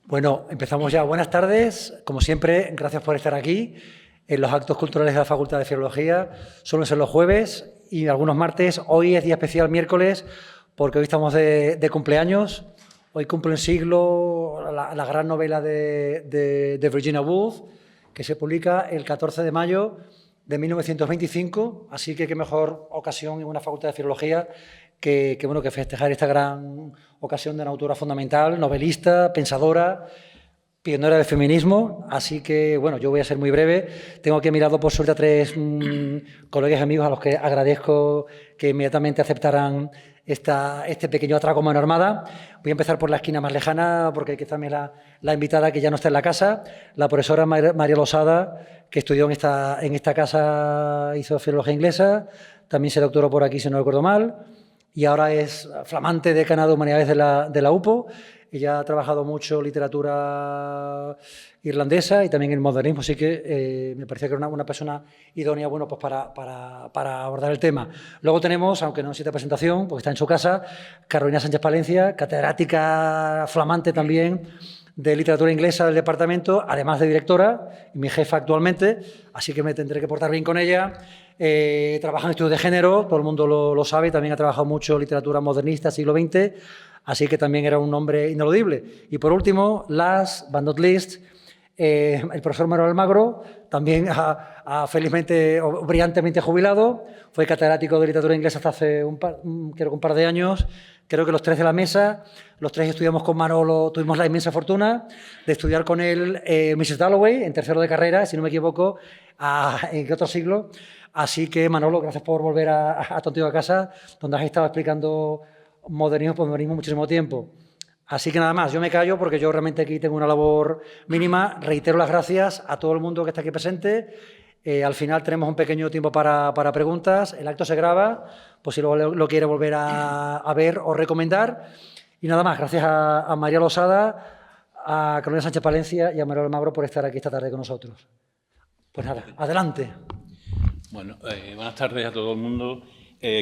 Bueno, empezamos ya. Buenas tardes. Como siempre, gracias por estar aquí en los actos culturales de la Facultad de Filología. Suelen ser los jueves y algunos martes. Hoy es día especial, miércoles, porque hoy estamos de cumpleaños. Hoy cumple un siglo la gran novela de Virginia Woolf, que se publica el 14 de mayo de 1925. Así que qué mejor ocasión en una Facultad de Filología que festejar esta gran ocasión de una autora fundamental, novelista, pensadora, pionera del feminismo. Así que, bueno, yo voy a ser muy breve. Tengo aquí a mi lado, por suerte, a tres colegas y amigos a los que agradezco que inmediatamente aceptaran este pequeño atraco mano armada. Voy a empezar por la esquina más lejana, porque aquí también la invitada que ya no está en la casa, la profesora María Losada, que estudió en esta casa, hizo filología inglesa, también se doctoró por aquí, si no recuerdo mal, y ahora es flamante decana de Humanidades de la UPO. Ella ha trabajado mucho literatura irlandesa y también el modernismo, así que me parecía que era una persona idónea, bueno, pues para abordar el tema. Luego tenemos, aunque no necesita presentación, porque está en su casa, Carolina Sánchez Palencia, catedrática flamante también de literatura inglesa del departamento, además de directora, y mi jefa actualmente, así que me tendré que portar bien con ella. Trabaja en estudios de género, todo el mundo lo sabe, también ha trabajado mucho literatura modernista, siglo XX, así que también era un nombre ineludible. Y por último, last but not least, el profesor Manuel Almagro, también felizmente o brillantemente jubilado, fue catedrático de literatura inglesa hasta hace un par de años. Creo que los tres de la mesa, los tres estudiamos con Manolo, tuvimos la inmensa fortuna de estudiar con él Mrs. Dalloway en tercero de carrera, si no me equivoco, en otro siglo. Así que, Manolo, gracias por volver a tu antigua casa, donde has estado explicando modernismo muchísimo tiempo. Así que nada más, yo me callo porque yo realmente aquí tengo una labor mínima. Reitero las gracias a todo el mundo que está aquí presente. Al final tenemos un pequeño tiempo para preguntas. El acto se graba, pues si luego lo quiere volver a ver o recomendar. Y nada más, gracias a María Losada, a Carolina Sánchez Palencia y a Manuel Almagro por estar aquí esta tarde con nosotros. Pues nada, adelante. Bueno, buenas tardes a todo el mundo.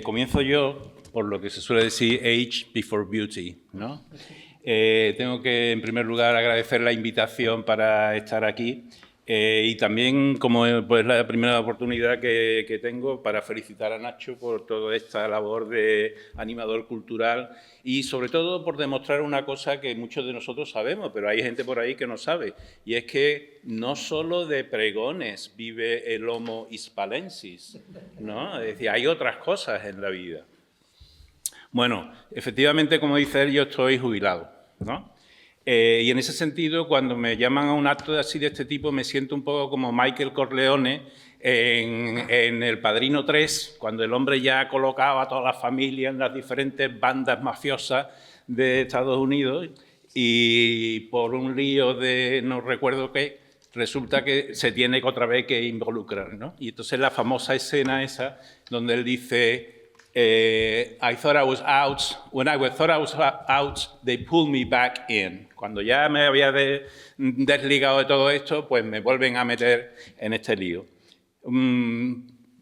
Comienzo yo por lo que se suele decir age before beauty, ¿no? Tengo que, en primer lugar, agradecer la invitación para estar aquí y también, como pues, la primera oportunidad que tengo, para felicitar a Nacho por toda esta labor de animador cultural y, sobre todo, por demostrar una cosa que muchos de nosotros sabemos, pero hay gente por ahí que no sabe, y es que no solo de pregones vive el Homo hispalensis, ¿no? Es decir, hay otras cosas en la vida. Bueno, efectivamente, como dice él, yo estoy jubilado, ¿no? Y en ese sentido, cuando me llaman a un acto así de este tipo, me siento un poco como Michael Corleone en El Padrino 3, cuando el hombre ya ha colocado a toda la familia en las diferentes bandas mafiosas de Estados Unidos y por un lío de no recuerdo qué, resulta que se tiene que otra vez que involucrar, ¿no? Y entonces la famosa escena esa donde él dice... I thought I was out. When I thought I was out, they pulled me back in. Cuando ya me había desligado de todo esto, pues me vuelven a meter en este lío.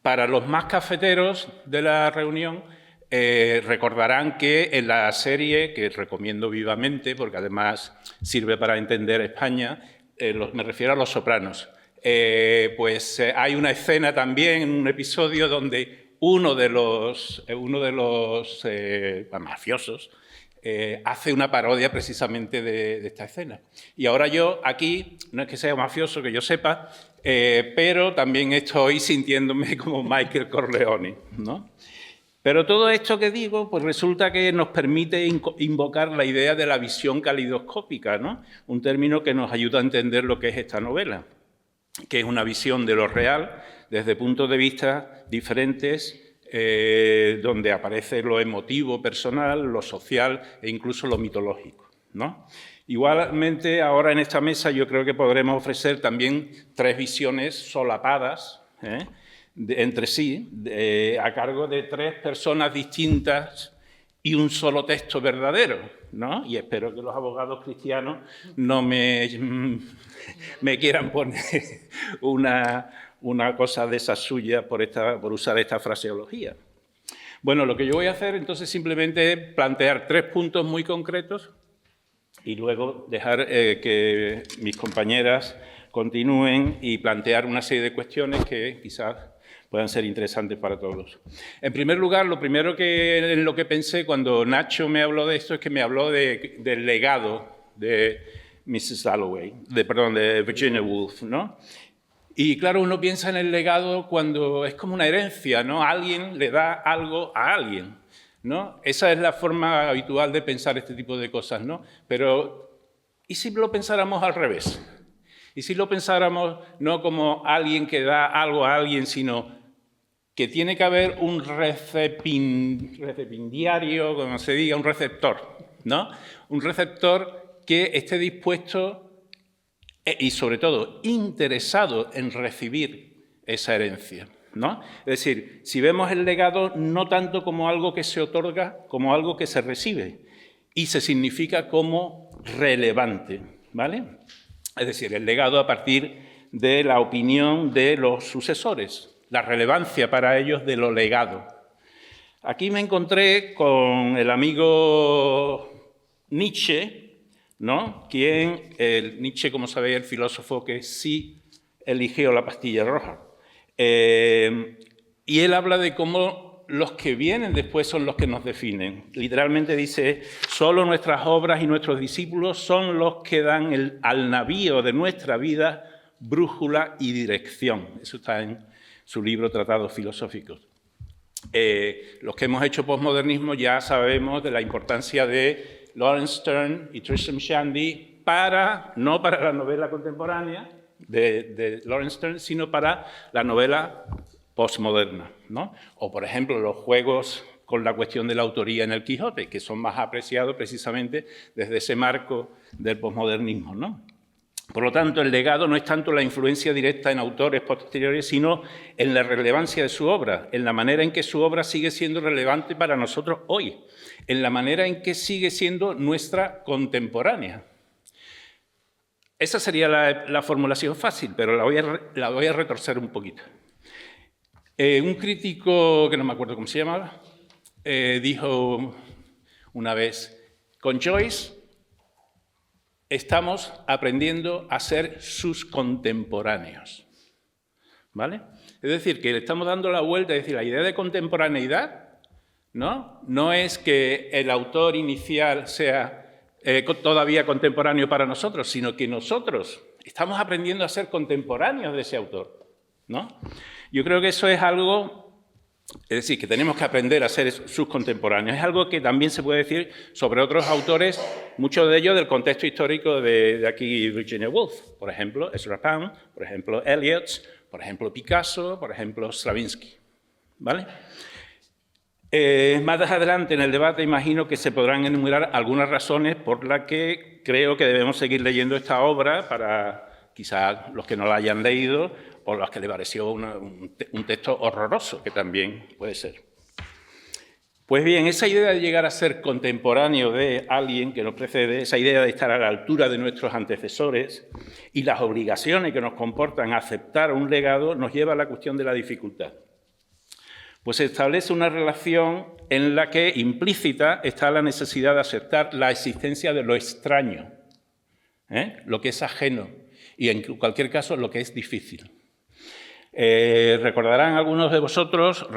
Para los más cafeteros de la reunión, recordarán que en la serie, que recomiendo vivamente, porque además sirve para entender España, me refiero a Los Sopranos, pues hay una escena también, un episodio donde uno de los mafiosos hace una parodia precisamente de esta escena. Y ahora yo aquí, no es que sea mafioso, que yo sepa, pero también estoy sintiéndome como Michael Corleone, ¿no? Pero todo esto que digo, pues resulta que nos permite invocar la idea de la visión calidoscópica, ¿no? Un término que nos ayuda a entender lo que es esta novela, que es una visión de lo real desde puntos de vista diferentes, donde aparece lo emotivo personal, lo social e incluso lo mitológico, ¿no? Igualmente, ahora en esta mesa yo creo que podremos ofrecer también tres visiones solapadas entre sí, a cargo de tres personas distintas y un solo texto verdadero, ¿no? Y espero que los abogados cristianos no me quieran poner una cosa de esas suyas por usar esta fraseología. Bueno, lo que yo voy a hacer entonces simplemente es plantear tres puntos muy concretos y luego dejar que mis compañeras continúen y plantear una serie de cuestiones que quizás puedan ser interesantes para todos. En primer lugar, lo primero en lo que pensé cuando Nacho me habló de esto es que me habló del legado de Mrs. Dalloway, de Virginia Woolf, ¿no? Y claro, uno piensa en el legado cuando es como una herencia, ¿no? Alguien le da algo a alguien, ¿no? Esa es la forma habitual de pensar este tipo de cosas, ¿no? Pero, ¿y si lo pensáramos al revés? ¿Y si lo pensáramos no como alguien que da algo a alguien, sino que tiene que haber un recipiendario, como se diga, un receptor, ¿no? Un receptor que esté dispuesto y, sobre todo, interesado en recibir esa herencia, ¿no? Es decir, si vemos el legado no tanto como algo que se otorga, como algo que se recibe y se significa como relevante, ¿vale? Es decir, el legado a partir de la opinión de los sucesores, la relevancia para ellos de lo legado. Aquí me encontré con el amigo Nietzsche, ¿no? Nietzsche, como sabéis, el filósofo que sí eligió la pastilla roja. Y él habla de cómo los que vienen después son los que nos definen. Literalmente dice, solo nuestras obras y nuestros discípulos son los que dan al navío de nuestra vida brújula y dirección. Eso está en su libro Tratados Filosóficos. Los que hemos hecho posmodernismo ya sabemos de la importancia de Laurence Sterne y Tristram Shandy no para la novela contemporánea de Laurence Sterne, sino para la novela posmoderna, ¿no? O, por ejemplo, los juegos con la cuestión de la autoría en el Quijote, que son más apreciados precisamente desde ese marco del posmodernismo, ¿no? Por lo tanto, el legado no es tanto la influencia directa en autores posteriores, sino en la relevancia de su obra, en la manera en que su obra sigue siendo relevante para nosotros hoy, en la manera en que sigue siendo nuestra contemporánea. Esa sería la formulación fácil, pero la voy a retorcer un poquito. Un crítico, que no me acuerdo cómo se llamaba, dijo una vez, con Joyce estamos aprendiendo a ser sus contemporáneos, ¿vale? Es decir, que le estamos dando la vuelta, es decir, la idea de contemporaneidad, ¿no? No es que el autor inicial sea todavía contemporáneo para nosotros, sino que nosotros estamos aprendiendo a ser contemporáneos de ese autor, ¿no? Yo creo que eso es algo... Es decir, que tenemos que aprender a ser sus contemporáneos. Es algo que también se puede decir sobre otros autores, muchos de ellos del contexto histórico de aquí Virginia Woolf. Por ejemplo, Ezra Pound, por ejemplo, Eliot, por ejemplo, Picasso, por ejemplo, Stravinsky. ¿Vale? Más adelante en el debate imagino que se podrán enumerar algunas razones por las que creo que debemos seguir leyendo esta obra para quizás los que no la hayan leído o los que le pareció un texto horroroso, que también puede ser. Pues bien, esa idea de llegar a ser contemporáneo de alguien que nos precede, esa idea de estar a la altura de nuestros antecesores y las obligaciones que nos comportan a aceptar un legado, nos lleva a la cuestión de la dificultad. Pues se establece una relación en la que implícita está la necesidad de aceptar la existencia de lo extraño, lo que es ajeno y, en cualquier caso, lo que es difícil. Recordaréis algunos de vosotros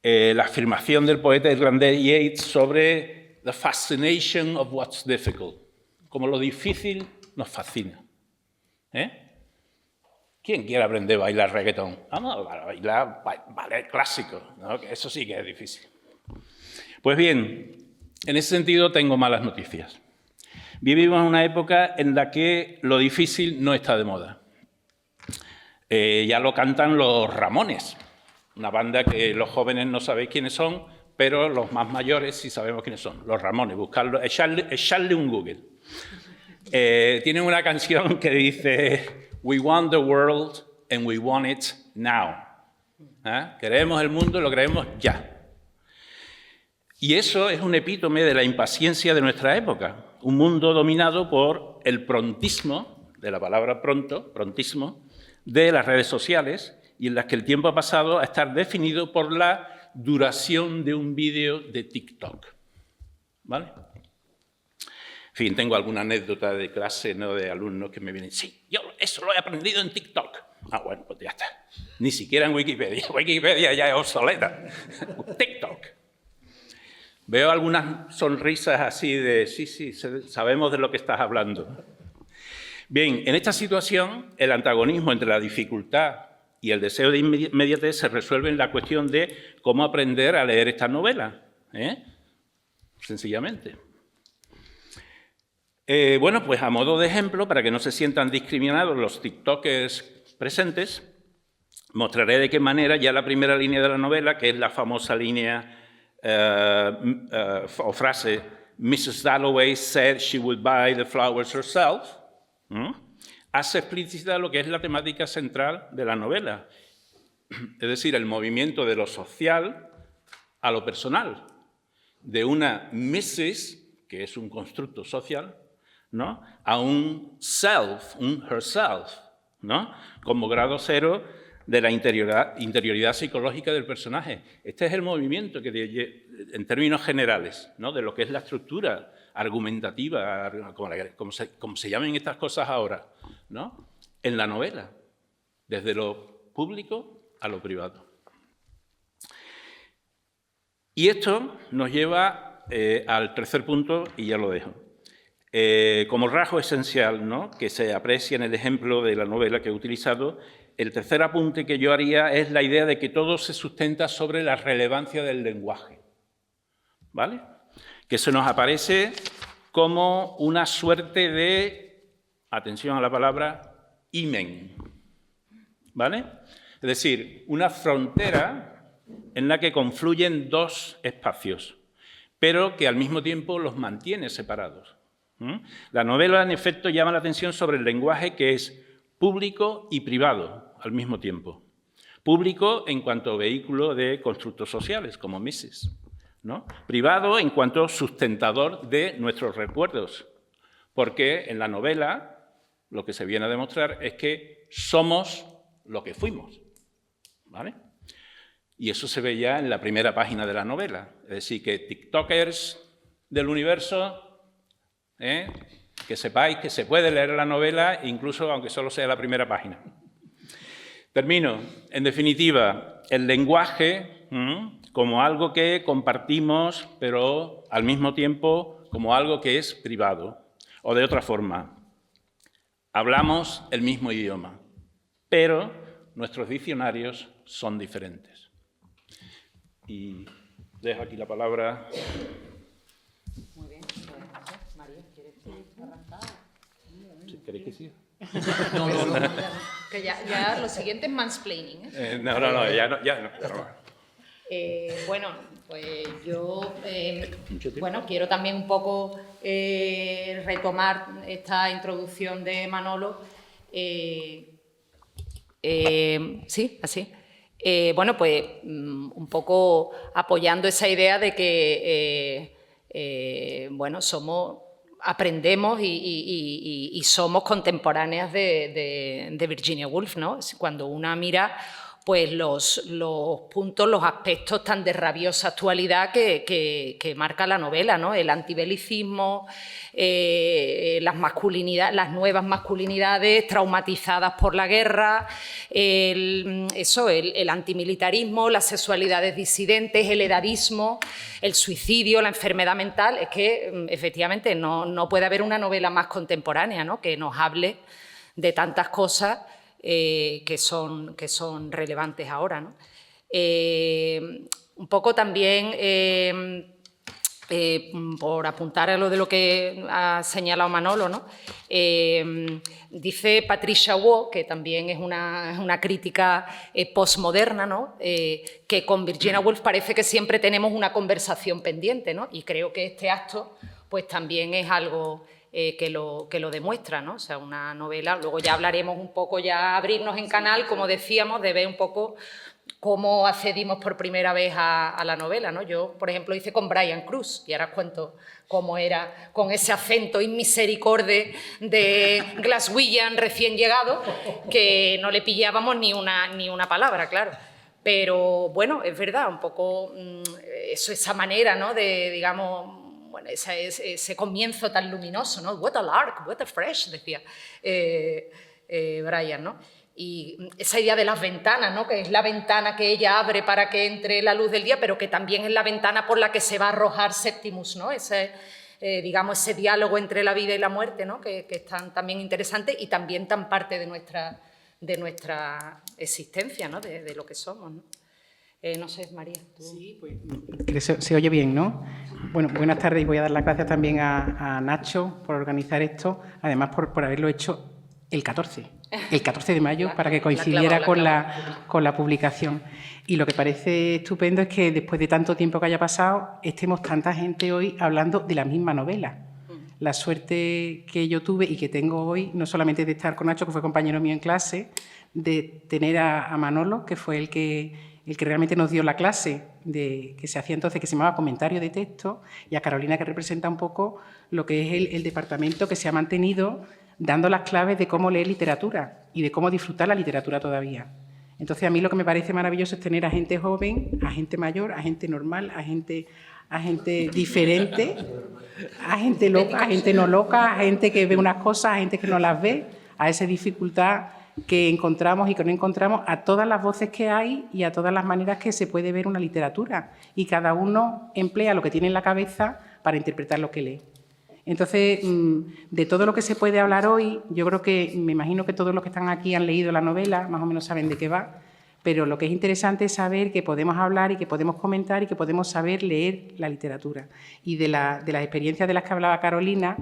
la afirmación del poeta irlandés Yeats sobre the fascination of what's difficult, como lo difícil nos fascina. ¿Quién quiere aprender a bailar reggaetón? Vamos a bailar ballet clásico, ¿no? Que eso sí que es difícil. Pues bien, en ese sentido tengo malas noticias. Vivimos en una época en la que lo difícil no está de moda. Ya lo cantan los Ramones, una banda que los jóvenes no sabéis quiénes son, pero los más mayores sí sabemos quiénes son. Los Ramones, buscarlo, echarle un Google. Tienen una canción que dice "We want the world and we want it now". Queremos el mundo y lo queremos ya. Y eso es un epítome de la impaciencia de nuestra época. Un mundo dominado por el prontismo, de la palabra prontismo, de las redes sociales, y en las que el tiempo ha pasado a estar definido por la duración de un vídeo de TikTok. ¿Vale? fin, tengo alguna anécdota de clase, ¿no?, de alumnos que me vienen, sí, yo eso lo he aprendido en TikTok. Ah, bueno, pues ya está. Ni siquiera en Wikipedia. Wikipedia ya es obsoleta. TikTok. Veo algunas sonrisas así de, sí, sabemos de lo que estás hablando. Bien, en esta situación, el antagonismo entre la dificultad y el deseo de inmediatez se resuelve en la cuestión de cómo aprender a leer esta novela, sencillamente. Bueno, pues a modo de ejemplo, para que no se sientan discriminados los tiktokers presentes, mostraré de qué manera ya la primera línea de la novela, que es la famosa línea o frase Mrs. Dalloway said she would buy the flowers herself, hace explícita lo que es la temática central de la novela, es decir, el movimiento de lo social a lo personal, de una Mrs., que es un constructo social, ¿no?, a un self, un herself, ¿no?, como grado cero de la interioridad psicológica del personaje. Este es el movimiento que, en términos generales, ¿no?, de lo que es la estructura argumentativa, como se llamen estas cosas ahora, ¿no?, en la novela, desde lo público a lo privado. Y esto nos lleva al tercer punto, y ya lo dejo. Como rasgo esencial, ¿no?, que se aprecia en el ejemplo de la novela que he utilizado, el tercer apunte que yo haría es la idea de que todo se sustenta sobre la relevancia del lenguaje, ¿vale? Que se nos aparece como una suerte de, atención a la palabra, himen, ¿vale? Es decir, una frontera en la que confluyen dos espacios, pero que al mismo tiempo los mantiene separados. La novela, en efecto, llama la atención sobre el lenguaje que es público y privado al mismo tiempo. Público en cuanto a vehículo de constructos sociales, como Mrs., ¿no? Privado en cuanto a sustentador de nuestros recuerdos, porque en la novela lo que se viene a demostrar es que somos lo que fuimos, ¿vale? Y eso se ve ya en la primera página de la novela. Es decir, que tiktokers del universo, que sepáis que se puede leer la novela, incluso aunque solo sea la primera página. Termino. En definitiva, el lenguaje como algo que compartimos, pero al mismo tiempo como algo que es privado. O de otra forma, hablamos el mismo idioma, pero nuestros diccionarios son diferentes. Y dejo aquí la palabra. Muy bien. María, ¿quieres arrancar? Si queréis que siga. No. Que ya lo siguiente es mansplaining, ¿eh? No, ya no. Bueno, pues yo quiero también un poco retomar esta introducción de Manolo. Sí, así. Bueno, pues un poco apoyando esa idea de que aprendemos y somos contemporáneas de Virginia Woolf, ¿no? Cuando una mira pues los puntos, los aspectos tan de rabiosa actualidad que marca la novela, ¿no? El antibelicismo, las nuevas masculinidades traumatizadas por la guerra, el antimilitarismo, las sexualidades disidentes, el edadismo, el suicidio, la enfermedad mental. Es que efectivamente no puede haber una novela más contemporánea, ¿no?, que nos hable de tantas cosas que son relevantes ahora, ¿no? Un poco también, por apuntar a lo que ha señalado Manolo, ¿no? Dice Patricia Waugh, que también es una crítica postmoderna, ¿no?, que con Virginia Woolf parece que siempre tenemos una conversación pendiente, ¿no? Y creo que este acto pues también es algo que lo demuestra, ¿no? O sea, una novela, luego ya hablaremos un poco, ya abrirnos en canal, como decíamos, de ver un poco cómo accedimos por primera vez a la novela, ¿no? Yo, por ejemplo, hice con Brian Cruz, y ahora os cuento cómo era con ese acento inmisericorde de Glaswegian recién llegado, que no le pillábamos ni una palabra, claro. Pero, bueno, es verdad, un poco esa manera, ¿no?, de, digamos, bueno, ese comienzo tan luminoso, ¿no? What a lark, what a fresh, decía Brian, ¿no? Y esa idea de las ventanas, ¿no? Que es la ventana que ella abre para que entre la luz del día, pero que también es la ventana por la que se va a arrojar Septimus, ¿no? Digamos, ese diálogo entre la vida y la muerte, ¿no? Que es también interesante y también tan parte de nuestra existencia, ¿no? De lo que somos, ¿no? No sé, María. ¿Tú? Sí, pues se oye bien, ¿no? Bueno, buenas tardes y voy a dar las gracias también a Nacho por organizar esto, además por haberlo hecho el 14 de mayo, para que coincidiera con la publicación. Y lo que parece estupendo es que después de tanto tiempo que haya pasado, estemos tanta gente hoy hablando de la misma novela. La suerte que yo tuve y que tengo hoy, no solamente de estar con Nacho, que fue compañero mío en clase, de tener a Manolo, que fue el que realmente nos dio la clase que se hacía entonces, que se llamaba Comentario de Texto, y a Carolina, que representa un poco lo que es el departamento que se ha mantenido dando las claves de cómo leer literatura y de cómo disfrutar la literatura todavía. Entonces, a mí lo que me parece maravilloso es tener a gente joven, a gente mayor, a gente normal, a gente diferente, a gente loca, a gente no loca, a gente que ve unas cosas, a gente que no las ve, a esa dificultad que encontramos y que no encontramos, a todas las voces que hay y a todas las maneras que se puede ver una literatura. Y cada uno emplea lo que tiene en la cabeza para interpretar lo que lee. Entonces, de todo lo que se puede hablar hoy, yo creo que, me imagino que todos los que están aquí han leído la novela, más o menos saben de qué va, pero lo que es interesante es saber que podemos hablar y que podemos comentar y que podemos saber leer la literatura. Y de las experiencias de las que hablaba Carolina,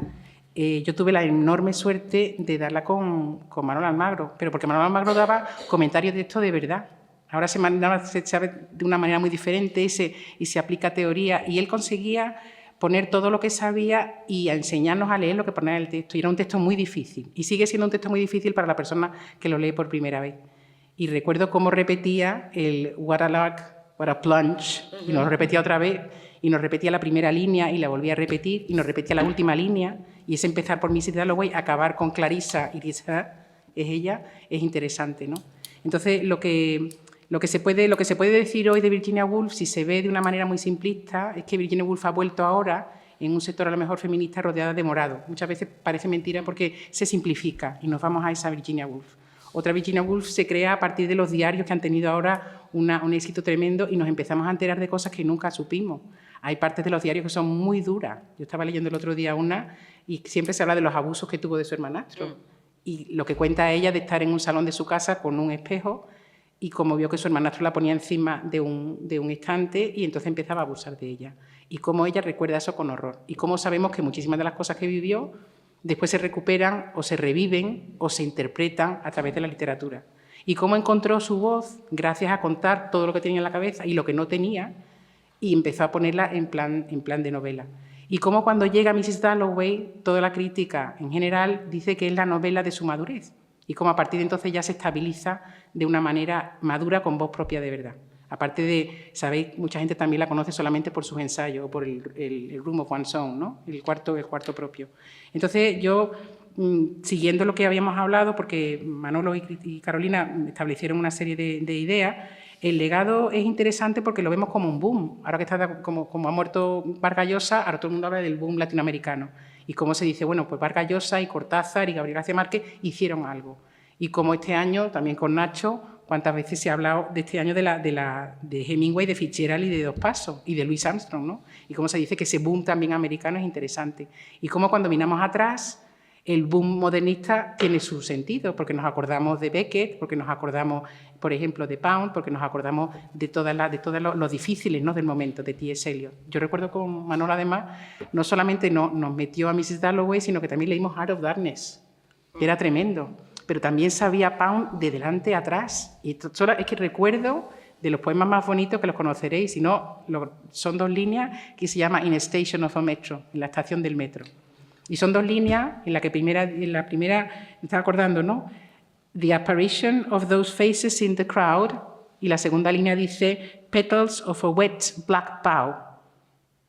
yo tuve la enorme suerte de darla con Manuel Almagro, pero porque Manuel Almagro daba comentarios de esto de verdad. Ahora se sabe de una manera muy diferente y se aplica teoría, y él conseguía poner todo lo que sabía y a enseñarnos a leer lo que ponía en el texto. Y era un texto muy difícil, y sigue siendo un texto muy difícil para la persona que lo lee por primera vez. Y recuerdo cómo repetía el what a lark, what a plunge, y nos lo repetía otra vez, y nos repetía la primera línea y la volvía a repetir, y nos repetía la última línea, y ese empezar por Mrs. Dalloway, acabar con Clarissa y Lisa, es ella, es interesante, ¿no? Entonces, lo que se puede decir hoy de Virginia Woolf, si se ve de una manera muy simplista, es que Virginia Woolf ha vuelto ahora en un sector a lo mejor feminista rodeada de morado. Muchas veces parece mentira porque se simplifica y nos vamos a esa Virginia Woolf. Otra Virginia Woolf se crea a partir de los diarios que han tenido ahora un éxito tremendo, y nos empezamos a enterar de cosas que nunca supimos. Hay partes de los diarios que son muy duras. Yo estaba leyendo el otro día una y siempre se habla de los abusos que tuvo de su hermanastro. Y lo que cuenta ella de estar en un salón de su casa con un espejo, y como vio que su hermanastro la ponía encima de un estante, y entonces empezaba a abusar de ella. Y cómo ella recuerda eso con horror. Y cómo sabemos que muchísimas de las cosas que vivió después se recuperan o se reviven o se interpretan a través de la literatura. Y cómo encontró su voz gracias a contar todo lo que tenía en la cabeza y lo que no tenía, y empezó a ponerla en plan de novela. Y cómo cuando llega Mrs. Dalloway, toda la crítica en general dice que es la novela de su madurez, y cómo a partir de entonces ya se estabiliza de una manera madura con voz propia de verdad. Aparte de, sabéis, mucha gente también la conoce solamente por sus ensayos, o por el Room of One's Own, ¿no? el cuarto propio. Entonces yo, siguiendo lo que habíamos hablado, porque Manolo y Carolina establecieron una serie de ideas, el legado es interesante porque lo vemos como un boom. Ahora que está como ha muerto Vargas Llosa, ahora todo el mundo habla del boom latinoamericano. Y cómo se dice, bueno, pues Vargas Llosa y Cortázar y Gabriel García Márquez hicieron algo. Y como este año, también con Nacho, cuántas veces se ha hablado de este año de Hemingway, de Fitzgerald y de Dos Pasos, y de Louis Armstrong, ¿no? Y cómo se dice que ese boom también americano es interesante. Y cómo cuando miramos atrás, el boom modernista tiene su sentido, porque nos acordamos de Beckett, porque nos acordamos, por ejemplo, de Pound, porque nos acordamos de todos los difíciles, ¿no?, del momento, de T.S. Eliot. Yo recuerdo con Manolo, además, no solamente nos metió a Mrs. Dalloway, sino que también leímos Heart of Darkness, que era tremendo, pero también sabía Pound de delante a atrás. Y es que recuerdo de los poemas más bonitos, que los conoceréis, si no, son 2 líneas que se llama In a Station of a Metro, en la estación del metro. Y son 2 líneas, en la primera, me estaba acordando, ¿no? The apparition of those faces in the crowd, y la segunda línea dice Petals of a wet black bough.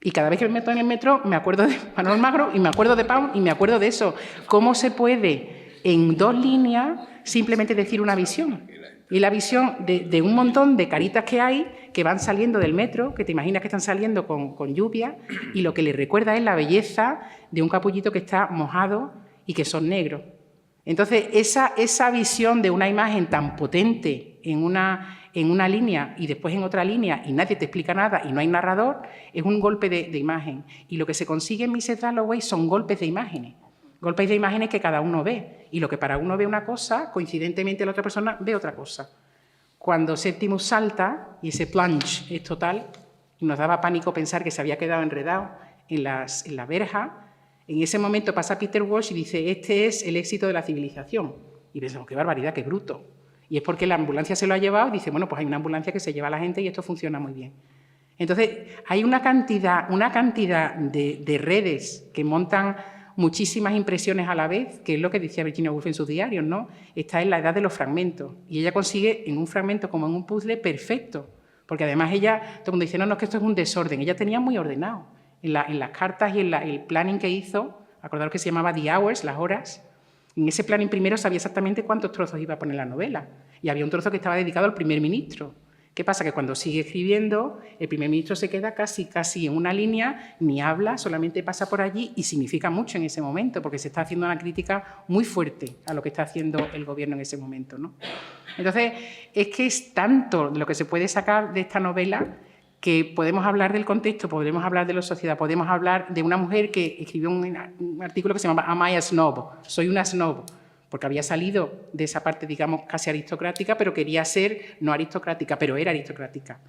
Y cada vez que me meto en el metro me acuerdo de Manuel Almagro y me acuerdo de Pound y me acuerdo de eso. ¿Cómo se puede en 2 líneas simplemente decir una visión? Y la visión de un montón de caritas que hay que van saliendo del metro, que te imaginas que están saliendo con lluvia, y lo que les recuerda es la belleza de un capullito que está mojado y que son negros. Entonces, esa visión de una imagen tan potente en una línea y después en otra línea y nadie te explica nada y no hay narrador, es un golpe de imagen. Y lo que se consigue en Mrs. Dalloway son golpes de imágenes. Golpes de imágenes que cada uno ve. Y lo que para uno ve una cosa, coincidentemente la otra persona ve otra cosa. Cuando Septimus salta, y ese plunge es total, y nos daba pánico pensar que se había quedado enredado en la verja, en ese momento pasa Peter Walsh y dice, este es el éxito de la civilización. Y pensamos, qué barbaridad, qué bruto. Y es porque la ambulancia se lo ha llevado y dice, bueno, pues hay una ambulancia que se lleva a la gente y esto funciona muy bien. Entonces, hay una cantidad de redes que montan muchísimas impresiones a la vez, que es lo que decía Virginia Woolf en sus diarios, ¿no? Está en la edad de los fragmentos. Y ella consigue, en un fragmento como en un puzzle, perfecto. Porque además ella, todo el mundo dice, no, es que esto es un desorden. Ella tenía muy ordenado. En las cartas y en el planning que hizo, acordaros que se llamaba The Hours, las horas, en ese planning primero sabía exactamente cuántos trozos iba a poner la novela. Y había un trozo que estaba dedicado al primer ministro. ¿Qué pasa? Que cuando sigue escribiendo, el primer ministro se queda casi en una línea, ni habla, solamente pasa por allí y significa mucho en ese momento, porque se está haciendo una crítica muy fuerte a lo que está haciendo el gobierno en ese momento, ¿no? Entonces, es que es tanto lo que se puede sacar de esta novela que podemos hablar del contexto, podemos hablar de la sociedad, podemos hablar de una mujer que escribió un artículo que se llamaba Am I a Snob? Soy una snob, porque había salido de esa parte, digamos, casi aristocrática, pero quería ser no aristocrática, pero era aristocrática.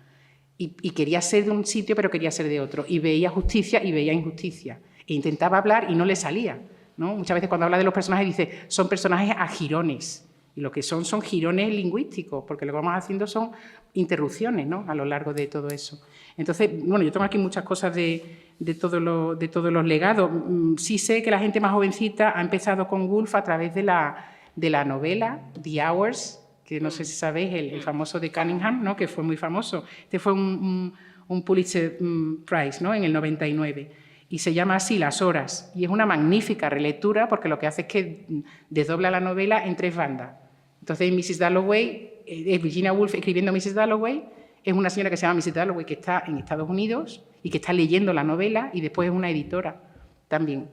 Y quería ser de un sitio, pero quería ser de otro. Y veía justicia y veía injusticia. E intentaba hablar y no le salía, ¿no? Muchas veces cuando habla de los personajes dice, son personajes a jirones. Y lo que son girones lingüísticos, porque lo que vamos haciendo son interrupciones, ¿no?, a lo largo de todo eso. Entonces, bueno, yo tengo aquí muchas cosas de todos los legados. Sí sé que la gente más jovencita ha empezado con Woolf a través de la novela The Hours, que no sé si sabéis, el famoso de Cunningham, ¿no?, que fue muy famoso. Este fue un Pulitzer Prize, ¿no?, en el 99. Y se llama así, Las horas. Y es una magnífica relectura porque lo que hace es que desdobla la novela en 3 bandas. Entonces, Mrs. Dalloway, es Virginia Woolf escribiendo Mrs. Dalloway, es una señora que se llama Mrs. Dalloway que está en Estados Unidos y que está leyendo la novela y después es una editora también.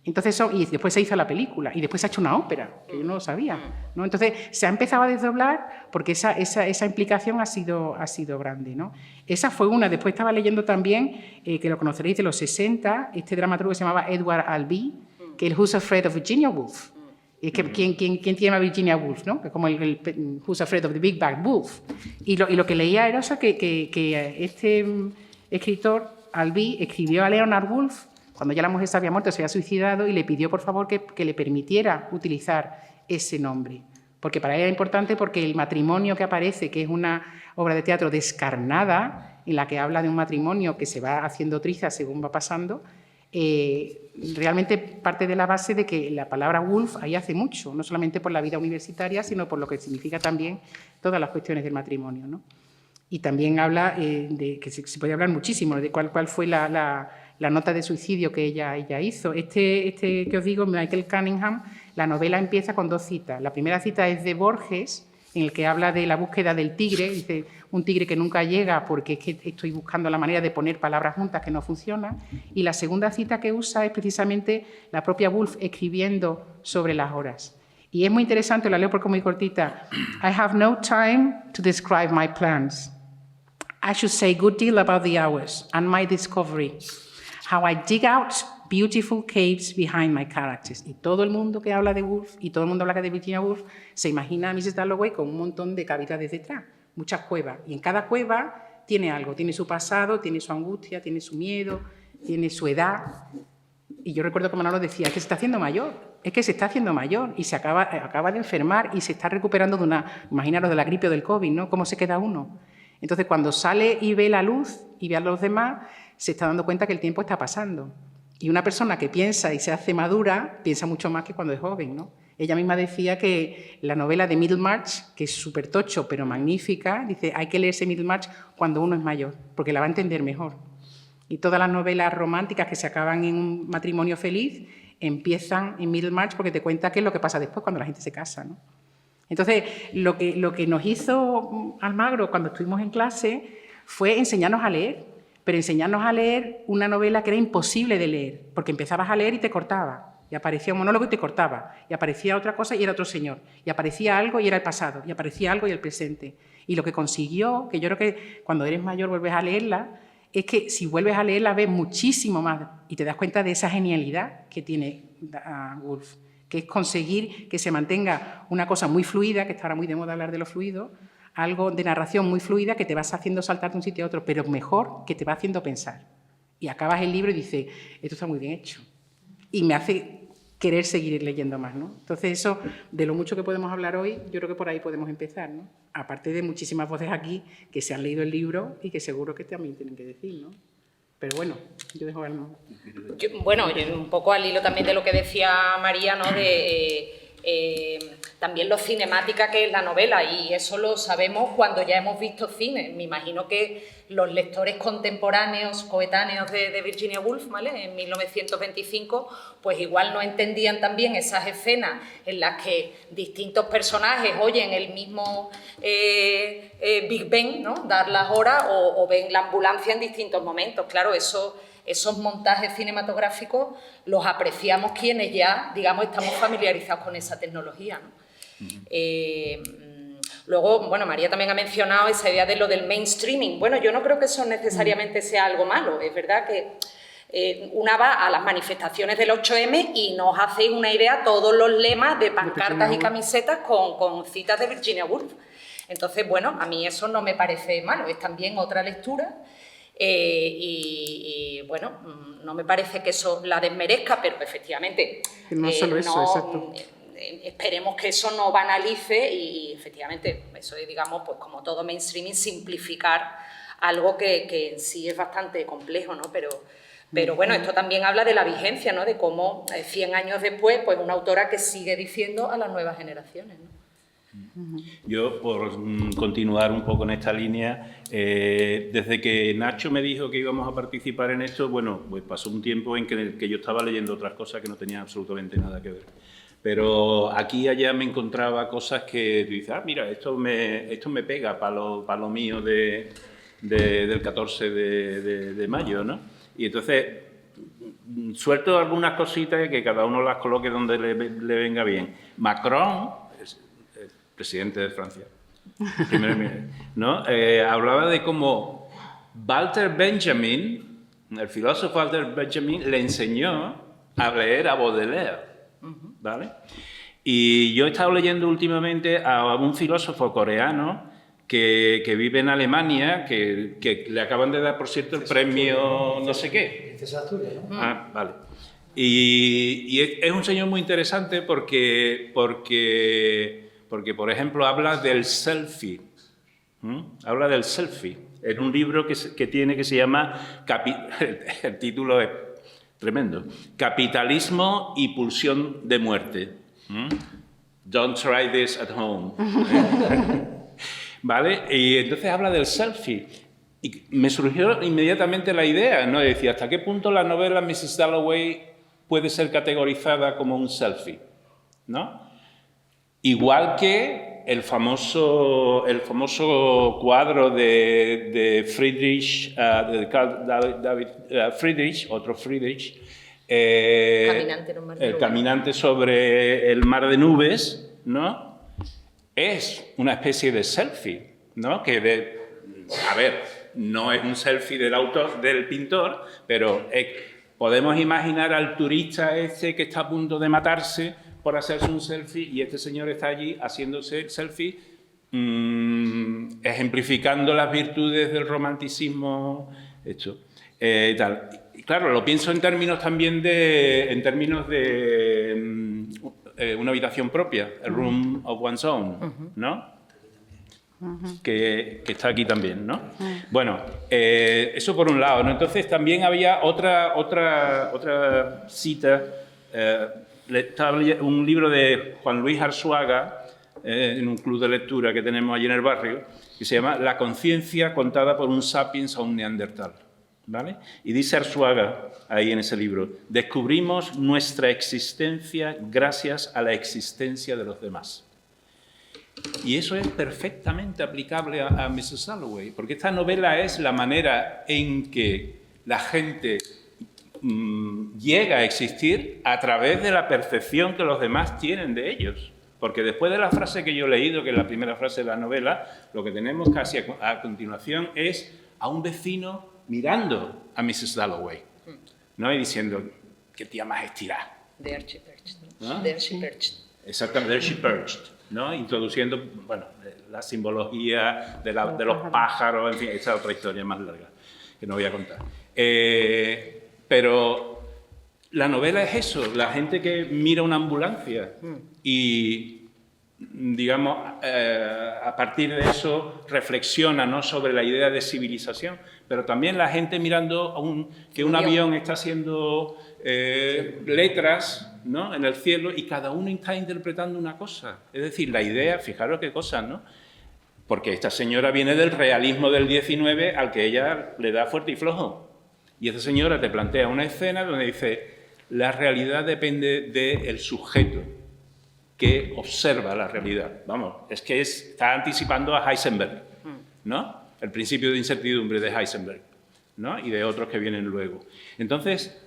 Entonces, y después se hizo la película y después se ha hecho una ópera, que yo no lo sabía, ¿no? Entonces, se ha empezado a desdoblar porque esa implicación ha sido grande, ¿no? Esa fue una. Después estaba leyendo también, que lo conoceréis, de los 60, este dramaturgo que se llamaba Edward Albee, que es Who's Afraid of Virginia Woolf. Es que, ¿quién tiene a Virginia Woolf, ¿no? Como el Who's Afraid of the Big Bad Wolf. Y lo que leía era eso, que este escritor, Albee, escribió a Leonard Woolf cuando ya la mujer se había muerto, se había suicidado, y le pidió, por favor, que le permitiera utilizar ese nombre. Porque para él era importante, porque el matrimonio que aparece, que es una obra de teatro descarnada, en la que habla de un matrimonio que se va haciendo trizas según va pasando, realmente parte de la base de que la palabra Woolf ahí hace mucho, no solamente por la vida universitaria, sino por lo que significa también todas las cuestiones del matrimonio, ¿no? Y también habla de que se puede hablar muchísimo de cuál fue la nota de suicidio que ella hizo. Este que os digo, Michael Cunningham, la novela empieza con 2 citas. La primera cita es de Borges, en el que habla de la búsqueda del tigre, dice, un tigre que nunca llega porque es que estoy buscando la manera de poner palabras juntas que no funcionan. Y la segunda cita que usa es precisamente la propia Woolf escribiendo sobre las horas. Y es muy interesante, la leo porque es muy cortita. I have no time to describe my plans. I should say a good deal about the hours and my discovery. How I dig out beautiful caves behind my characters. Y todo el mundo que habla de Woolf y todo el mundo habla de Virginia Woolf se imagina a Mrs. Dalloway con un montón de cavidades detrás, muchas cuevas. Y en cada cueva tiene algo, tiene su pasado, tiene su angustia, tiene su miedo, tiene su edad. Y yo recuerdo que Manolo decía, es que se está haciendo mayor, es que se está haciendo mayor y se acaba de enfermar y se está recuperando de imaginaros, de la gripe o del COVID, ¿no? ¿Cómo se queda uno? Entonces, cuando sale y ve la luz y ve a los demás, se está dando cuenta que el tiempo está pasando. Y una persona que piensa y se hace madura, piensa mucho más que cuando es joven, ¿no? Ella misma decía que la novela de Middlemarch, que es súper tocho, pero magnífica, dice, hay que leerse Middlemarch cuando uno es mayor, porque la va a entender mejor. Y todas las novelas románticas que se acaban en un matrimonio feliz empiezan en Middlemarch porque te cuenta qué es lo que pasa después cuando la gente se casa, ¿no? Entonces, lo que nos hizo Almagro cuando estuvimos en clase fue enseñarnos a leer, pero enseñarnos a leer una novela que era imposible de leer, porque empezabas a leer y te cortaba, y aparecía un monólogo y te cortaba, y aparecía otra cosa y era otro señor, y aparecía algo y era el pasado, y aparecía algo y el presente. Y lo que consiguió, que yo creo que cuando eres mayor vuelves a leerla, es que si vuelves a leerla ves muchísimo más y te das cuenta de esa genialidad que tiene Woolf, que es conseguir que se mantenga una cosa muy fluida, que está ahora muy de moda hablar de lo fluido, algo de narración muy fluida que te vas haciendo saltar de un sitio a otro, pero mejor que te va haciendo pensar. Y acabas el libro y dices, esto está muy bien hecho. Y me hace querer seguir leyendo más, ¿no? Entonces eso, de lo mucho que podemos hablar hoy, yo creo que por ahí podemos empezar, ¿no? Aparte de muchísimas voces aquí que se han leído el libro y que seguro que también tienen que decir, ¿no? Pero bueno, yo dejo algo. Bueno, un poco al hilo también de lo que decía María, ¿no? También lo cinemática que es la novela, y eso lo sabemos cuando ya hemos visto cine. Me imagino que los lectores contemporáneos, coetáneos de Virginia Woolf, ¿vale? En 1925, pues igual no entendían también esas escenas en las que distintos personajes oyen el mismo Big Ben, ¿no? Dar las horas, o ven la ambulancia en distintos momentos. Claro, esos montajes cinematográficos los apreciamos quienes ya, digamos, estamos familiarizados con esa tecnología, ¿no? Luego, bueno, María también ha mencionado esa idea de lo del mainstreaming. Bueno, yo no creo que eso necesariamente sea algo malo. Es verdad que una va a las manifestaciones del 8M y nos hacéis una idea todos los lemas de pancartas y camisetas con citas de Virginia Woolf. Entonces, bueno, a mí eso no me parece malo, es también otra lectura. Y bueno, no me parece que eso la desmerezca, pero efectivamente no solo eso, exacto. Esperemos que eso no banalice y efectivamente eso es, digamos, pues como todo mainstreaming, simplificar algo que en sí es bastante complejo, ¿no? Pero bueno, esto también habla de la vigencia, ¿no? De cómo 100 años después, pues una autora que sigue diciendo a las nuevas generaciones, ¿no? Yo, por continuar un poco en esta línea, desde que Nacho me dijo que íbamos a participar en esto, bueno, pues pasó un tiempo en que yo estaba leyendo otras cosas que no tenían absolutamente nada que ver. Pero aquí y allá me encontraba cosas que tú dices, mira, esto me pega para lo mío del 14 de mayo, ¿no? Y entonces suelto algunas cositas que cada uno las coloque donde le venga bien. Macron, presidente de Francia, ¿no? Hablaba de cómo Walter Benjamin, el filósofo Walter Benjamin, le enseñó a leer a Baudelaire, ¿vale? Y yo he estado leyendo últimamente a un filósofo coreano que vive en Alemania, que le acaban de dar, por cierto, el premio no sé qué. Ah, vale. Y es un señor muy interesante porque por ejemplo, habla del selfie. Habla del selfie. En un libro que tiene que se llama, el título es tremendo, Capitalismo y pulsión de muerte. Don't try this at home. ¿Vale? Y entonces habla del selfie. Y me surgió inmediatamente la idea, ¿no? Decía, ¿hasta qué punto la novela Mrs. Dalloway puede ser categorizada como un selfie? ¿No? Igual que el famoso cuadro de Friedrich, de Carl David Friedrich, otro Friedrich, el caminante sobre el mar de nubes, ¿no? Es una especie de selfie, ¿no? A ver, no es un selfie del autor, del pintor, pero podemos imaginar al turista ese que está a punto de matarse por hacerse un selfie, y este señor está allí haciéndose selfie, ejemplificando las virtudes del romanticismo hecho. Tal. Y claro, lo pienso en términos también de una habitación propia, a room of one's own, ¿no? Que está aquí también, ¿no? Bueno, eso por un lado, ¿no? Entonces también había otra cita. Estaba leyendo un libro de Juan Luis Arzuaga, en un club de lectura que tenemos allí en el barrio, que se llama La conciencia contada por un sapiens a un neandertal, ¿vale? Y dice Arzuaga, ahí en ese libro, descubrimos nuestra existencia gracias a la existencia de los demás. Y eso es perfectamente aplicable a Mrs. Dalloway, porque esta novela es la manera en que la gente llega a existir a través de la percepción que los demás tienen de ellos. Porque después de la frase que yo he leído, que es la primera frase de la novela, lo que tenemos casi a continuación es a un vecino mirando a Mrs. Dalloway, ¿no? Y diciendo, qué tía más estirada. There she perched, ¿No? There she perched. Exactamente, there she perched, ¿no? Introduciendo, bueno, la simbología de los pájaros, en fin, esa es otra historia más larga que no voy a contar. Pero la novela es eso, la gente que mira una ambulancia y, digamos, a partir de eso reflexiona, ¿no?, sobre la idea de civilización, pero también la gente mirando que un avión está haciendo letras, ¿no?, en el cielo y cada uno está interpretando una cosa. Es decir, la idea, fijaros qué cosas, ¿no? Porque esta señora viene del realismo del 19 al que ella le da fuerte y flojo. Y esta señora te plantea una escena donde dice, la realidad depende del sujeto que observa la realidad. Vamos, es que está anticipando a Heisenberg, ¿no? El principio de incertidumbre de Heisenberg, ¿no? Y de otros que vienen luego. Entonces,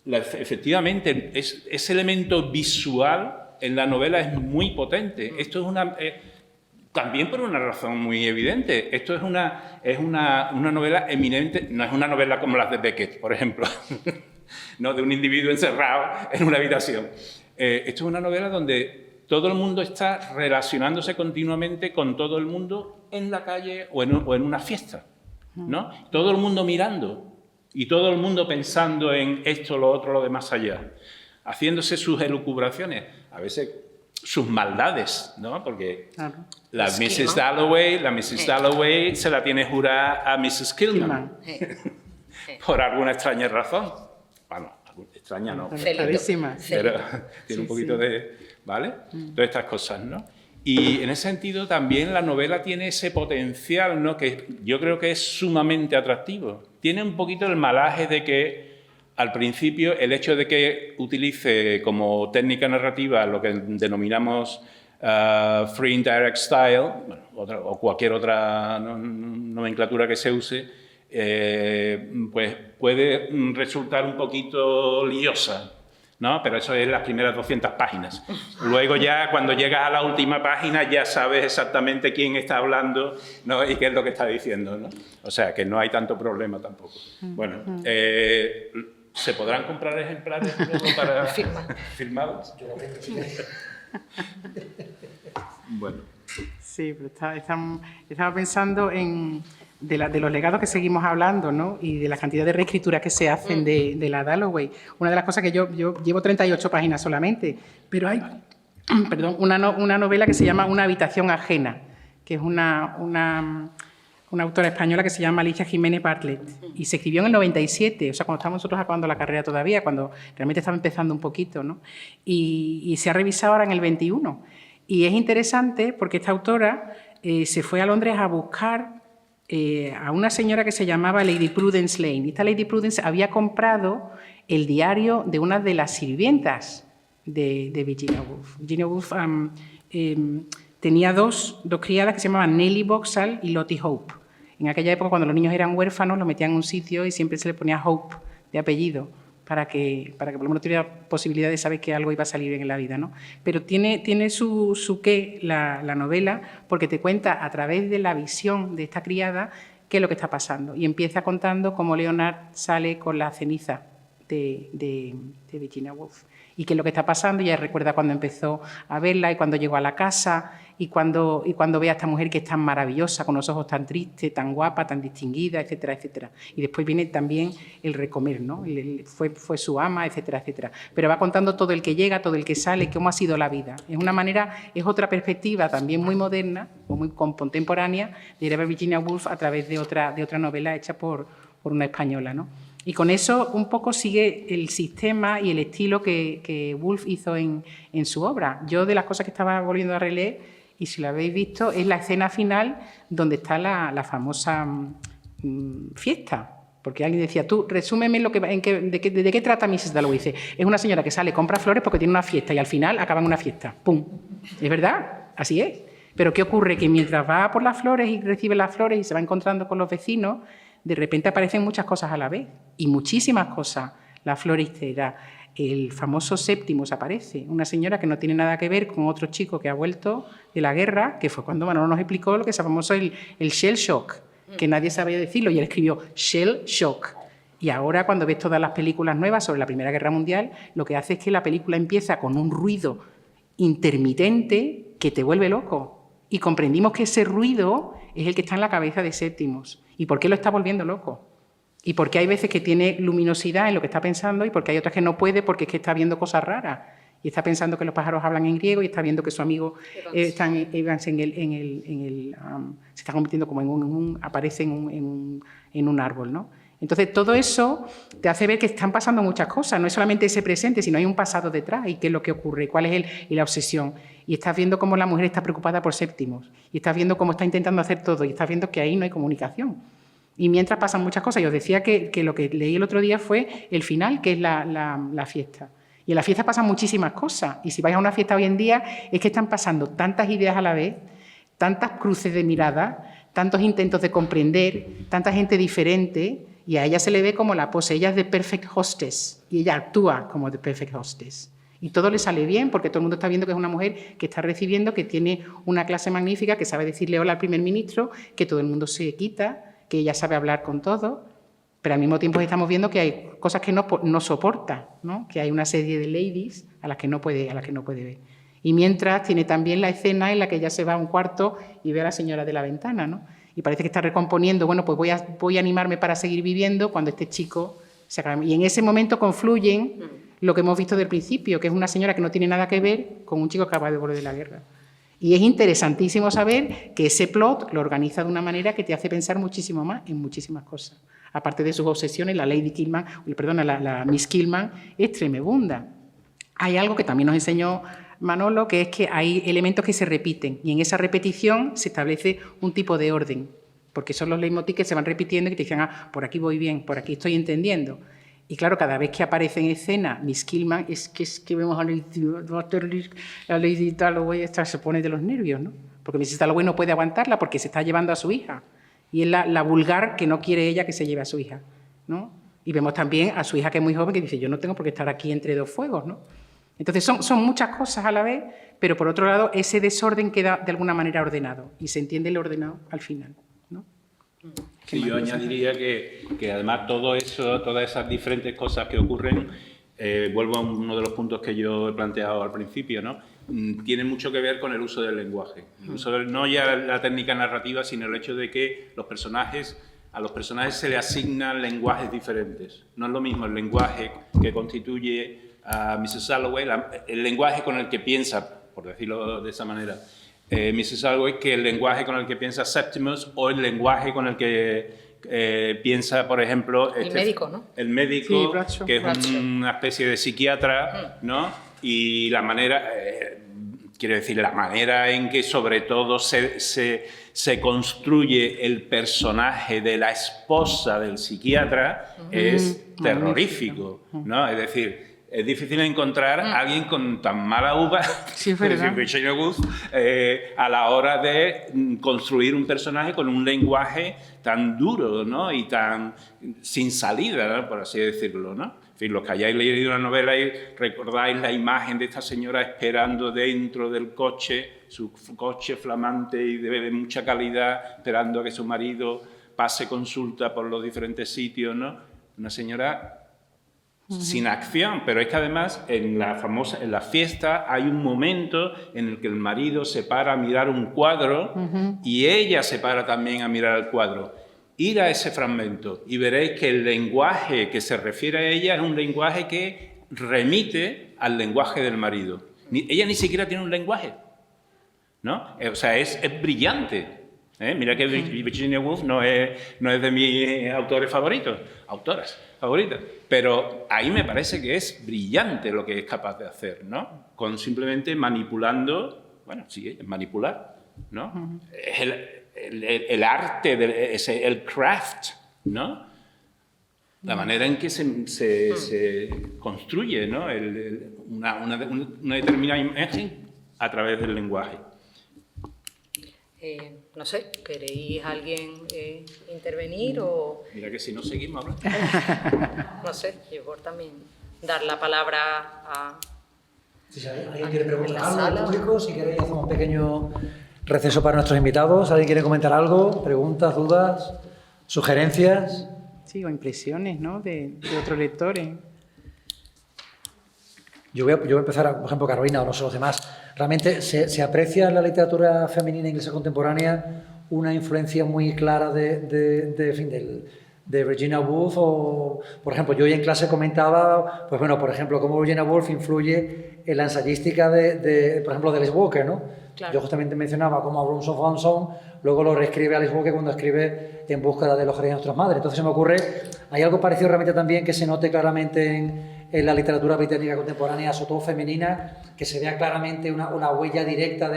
efectivamente, ese elemento visual en la novela es muy potente. Esto es también por una razón muy evidente. Esto es una novela eminente, no es una novela como las de Beckett, por ejemplo, ¿no?, de un individuo encerrado en una habitación. Esto es una novela donde todo el mundo está relacionándose continuamente con todo el mundo en la calle o en una fiesta, ¿no? Todo el mundo mirando y todo el mundo pensando en esto, lo otro, lo de más allá, haciéndose sus elucubraciones, a veces sus maldades, ¿no? Porque la Mrs. Dalloway se la tiene jurada a Mrs. Killman. Por alguna extraña razón. Bueno, extraña no. Clarísima. Pero tiene un poquito de... ¿Vale? Todas estas cosas, ¿no? Y en ese sentido también la novela tiene ese potencial, ¿no?, que yo creo que es sumamente atractivo. Tiene un poquito el malaje de que al principio el hecho de que utilice como técnica narrativa lo que denominamos Free Indirect Style, bueno, o cualquier otra nomenclatura que se use, pues puede resultar un poquito liosa, ¿no? Pero eso es las primeras 200 páginas. Luego ya, cuando llegas a la última página, ya sabes exactamente quién está hablando, ¿no?, y qué es lo que está diciendo, ¿no? O sea, que no hay tanto problema tampoco. Bueno, ¿se podrán comprar ejemplares luego para firmados? Bueno. Sí, pero estaba pensando de los legados que seguimos hablando, ¿no?, y de la cantidad de reescrituras que se hacen de la Dalloway. Una de las cosas que yo llevo 38 páginas solamente, pero hay una novela que se llama Una habitación ajena, que es una autora española que se llama Alicia Jiménez Bartlett, y se escribió en el 97, o sea, cuando estábamos nosotros acabando la carrera todavía, cuando realmente estaba empezando un poquito, ¿no? Y se ha revisado ahora en el 21. Y es interesante porque esta autora se fue a Londres a buscar a una señora que se llamaba Lady Prudence Lane. Esta Lady Prudence había comprado el diario de una de las sirvientas de Virginia Woolf. Virginia Woolf tenía dos criadas que se llamaban Nellie Vauxhall y Lottie Hope. En aquella época, cuando los niños eran huérfanos, los metían en un sitio y siempre se le ponía Hope de apellido para que por lo menos tuviera posibilidad de saber que algo iba a salir bien en la vida, ¿no? Pero tiene su qué la novela, porque te cuenta a través de la visión de esta criada qué es lo que está pasando. Y empieza contando cómo Leonard sale con la ceniza de Virginia Woolf. Y qué es lo que está pasando. Ella recuerda cuando empezó a verla y cuando llegó a la casa y cuando ve a esta mujer que es tan maravillosa, con los ojos tan tristes, tan guapa, tan distinguida, etcétera, etcétera. Y después viene también el recomer, ¿no? Fue su ama, etcétera, etcétera. Pero va contando todo el que llega, todo el que sale, cómo ha sido la vida. Es otra perspectiva también muy moderna o muy contemporánea de ir a ver Virginia Woolf a través de otra novela hecha por una española, ¿no? Y con eso un poco sigue el sistema y el estilo que Woolf hizo en su obra. Yo, de las cosas que estaba volviendo a releer, y si lo habéis visto, es la escena final donde está la famosa fiesta. Porque alguien decía, tú, resúmeme de qué trata Mrs. Dalloway. Dice, es una señora que sale, compra flores porque tiene una fiesta y al final acaba en una fiesta. ¡Pum! ¿Es verdad? así es. Pero ¿qué ocurre? Que mientras va por las flores y recibe las flores y se va encontrando con los vecinos, de repente aparecen muchas cosas a la vez, y muchísimas cosas. La floristera, el famoso Séptimos aparece, una señora que no tiene nada que ver con otro chico que ha vuelto de la guerra, que fue cuando Manolo nos explicó lo que es famoso el shell shock, que nadie sabía decirlo, y él escribió shell shock. Y ahora, cuando ves todas las películas nuevas sobre la Primera Guerra Mundial, lo que hace es que la película empieza con un ruido intermitente que te vuelve loco. Y comprendimos que ese ruido es el que está en la cabeza de Séptimos. ¿Y por qué lo está volviendo loco? Y por qué hay veces que tiene luminosidad en lo que está pensando y por qué hay otras que no puede porque es que está viendo cosas raras. Y está pensando que los pájaros hablan en griego y está viendo que su amigo Evans se está convirtiendo como aparece en un árbol, ¿no? Entonces, todo eso te hace ver que están pasando muchas cosas. No es solamente ese presente, sino hay un pasado detrás. ¿Y qué es lo que ocurre? ¿Cuál es la obsesión? Y estás viendo cómo la mujer está preocupada por Séptimos. Y estás viendo cómo está intentando hacer todo. Y estás viendo que ahí no hay comunicación. Y mientras pasan muchas cosas. Y os decía que lo que leí el otro día fue el final, que es la fiesta. Y en la fiesta pasan muchísimas cosas. Y si vais a una fiesta hoy en día, es que están pasando tantas ideas a la vez, tantas cruces de mirada, tantos intentos de comprender, tanta gente diferente. Y a ella se le ve como la pose. Ella es de Perfect Hostess. Y ella actúa como de Perfect Hostess. Y todo le sale bien porque todo el mundo está viendo que es una mujer que está recibiendo, que tiene una clase magnífica, que sabe decirle hola al primer ministro, que todo el mundo se quita, que ella sabe hablar con todo, pero al mismo tiempo estamos viendo que hay cosas que no soporta, ¿no? Que hay una serie de ladies a las que no puede ver. Y mientras tiene también la escena en la que ella se va a un cuarto y ve a la señora de la ventana, ¿no? Y parece que está recomponiendo, bueno, pues voy a animarme para seguir viviendo cuando este chico se acabe. Y en ese momento confluyen lo que hemos visto del principio, que es una señora que no tiene nada que ver con un chico que acaba de volver de la guerra. Y es interesantísimo saber que ese plot lo organiza de una manera que te hace pensar muchísimo más en muchísimas cosas. Aparte de sus obsesiones, la Miss Killman es tremebunda. Hay algo que también nos enseñó Manolo, que es que hay elementos que se repiten y en esa repetición se establece un tipo de orden, porque son los leitmotiv que se van repitiendo y que te dicen, por aquí voy bien, por aquí estoy entendiendo. Y claro, cada vez que aparece en escena Miss Killman, es que vemos a Lady Dalloway, se pone de los nervios, ¿no? Porque Mrs. Dalloway no puede aguantarla porque se está llevando a su hija. Y es la vulgar que no quiere ella que se lleve a su hija, ¿no? Y vemos también a su hija, que es muy joven, que dice, yo no tengo por qué estar aquí entre dos fuegos, ¿no? Entonces son muchas cosas a la vez, pero por otro lado ese desorden queda de alguna manera ordenado y se entiende el ordenado al final, ¿no? Sí, yo añadiría que además todo eso, todas esas diferentes cosas que ocurren, vuelvo a uno de los puntos que yo he planteado al principio, ¿no? Tienen mucho que ver con el uso del lenguaje. No ya la técnica narrativa, sino el hecho de que a los personajes se le asignan lenguajes diferentes. No es lo mismo el lenguaje que constituye a Mrs. Dalloway, el lenguaje con el que piensa, por decirlo de esa manera, Mrs. Dalloway, que el lenguaje con el que piensa Septimus o el lenguaje con el que piensa, por ejemplo... El médico, ¿no? El médico, sí, que es una especie de psiquiatra, ¿no? Y la manera... quiero decir, la manera en que sobre todo se construye el personaje de la esposa del psiquiatra es terrorífico, ¿no? Es decir, es difícil encontrar a alguien con tan mala uva, sí, Virginia Woolf, a la hora de construir un personaje con un lenguaje tan duro, ¿no? Y tan sin salida, ¿no? Por así decirlo, ¿no? En fin, los que hayáis leído la novela y recordáis la imagen de esta señora esperando dentro del coche, su coche flamante y de mucha calidad, esperando a que su marido pase consulta por los diferentes sitios, ¿no? Una señora sin acción, pero es que además en la fiesta hay un momento en el que el marido se para a mirar un cuadro y ella se para también a mirar el cuadro. Ir a ese fragmento y veréis que el lenguaje que se refiere a ella es un lenguaje que remite al lenguaje del marido. Ella ni siquiera tiene un lenguaje, ¿no? O sea, es brillante. Mira que Virginia Woolf no es de mis autoras favoritas, pero ahí me parece que es brillante lo que es capaz de hacer, ¿no? Con simplemente manipulando, bueno, sí, es manipular, ¿no? Es el arte, el craft, ¿no? La manera en que se construye, ¿no? Una determinada imagen a través del lenguaje. No sé, ¿queréis alguien intervenir o...? Mira que si no seguimos, ¿no? No sé, yo por también dar la palabra a... Si alguien quiere preguntar la algo sala. al público, si queréis hacemos un pequeño receso para nuestros invitados. ¿Alguien quiere comentar algo? ¿Preguntas, dudas, sugerencias? Sí, o impresiones, ¿no?, de otros lectores. Yo voy a empezar, por ejemplo, Carolina o no sé los demás. ¿Realmente se aprecia en la literatura femenina inglesa contemporánea una influencia muy clara de Virginia Woolf? O, por ejemplo, yo hoy en clase comentaba, pues bueno, por ejemplo, cómo Virginia Woolf influye en la ensayística por ejemplo, de Alice Walker, ¿no? Claro. Yo justamente mencionaba cómo a Brooms of Anson luego lo reescribe Alice Walker cuando escribe En búsqueda de los jardines de nuestras madres. Entonces se me ocurre, hay algo parecido realmente también que se note claramente en la literatura británica contemporánea, sobre todo femenina, que se vea claramente una huella directa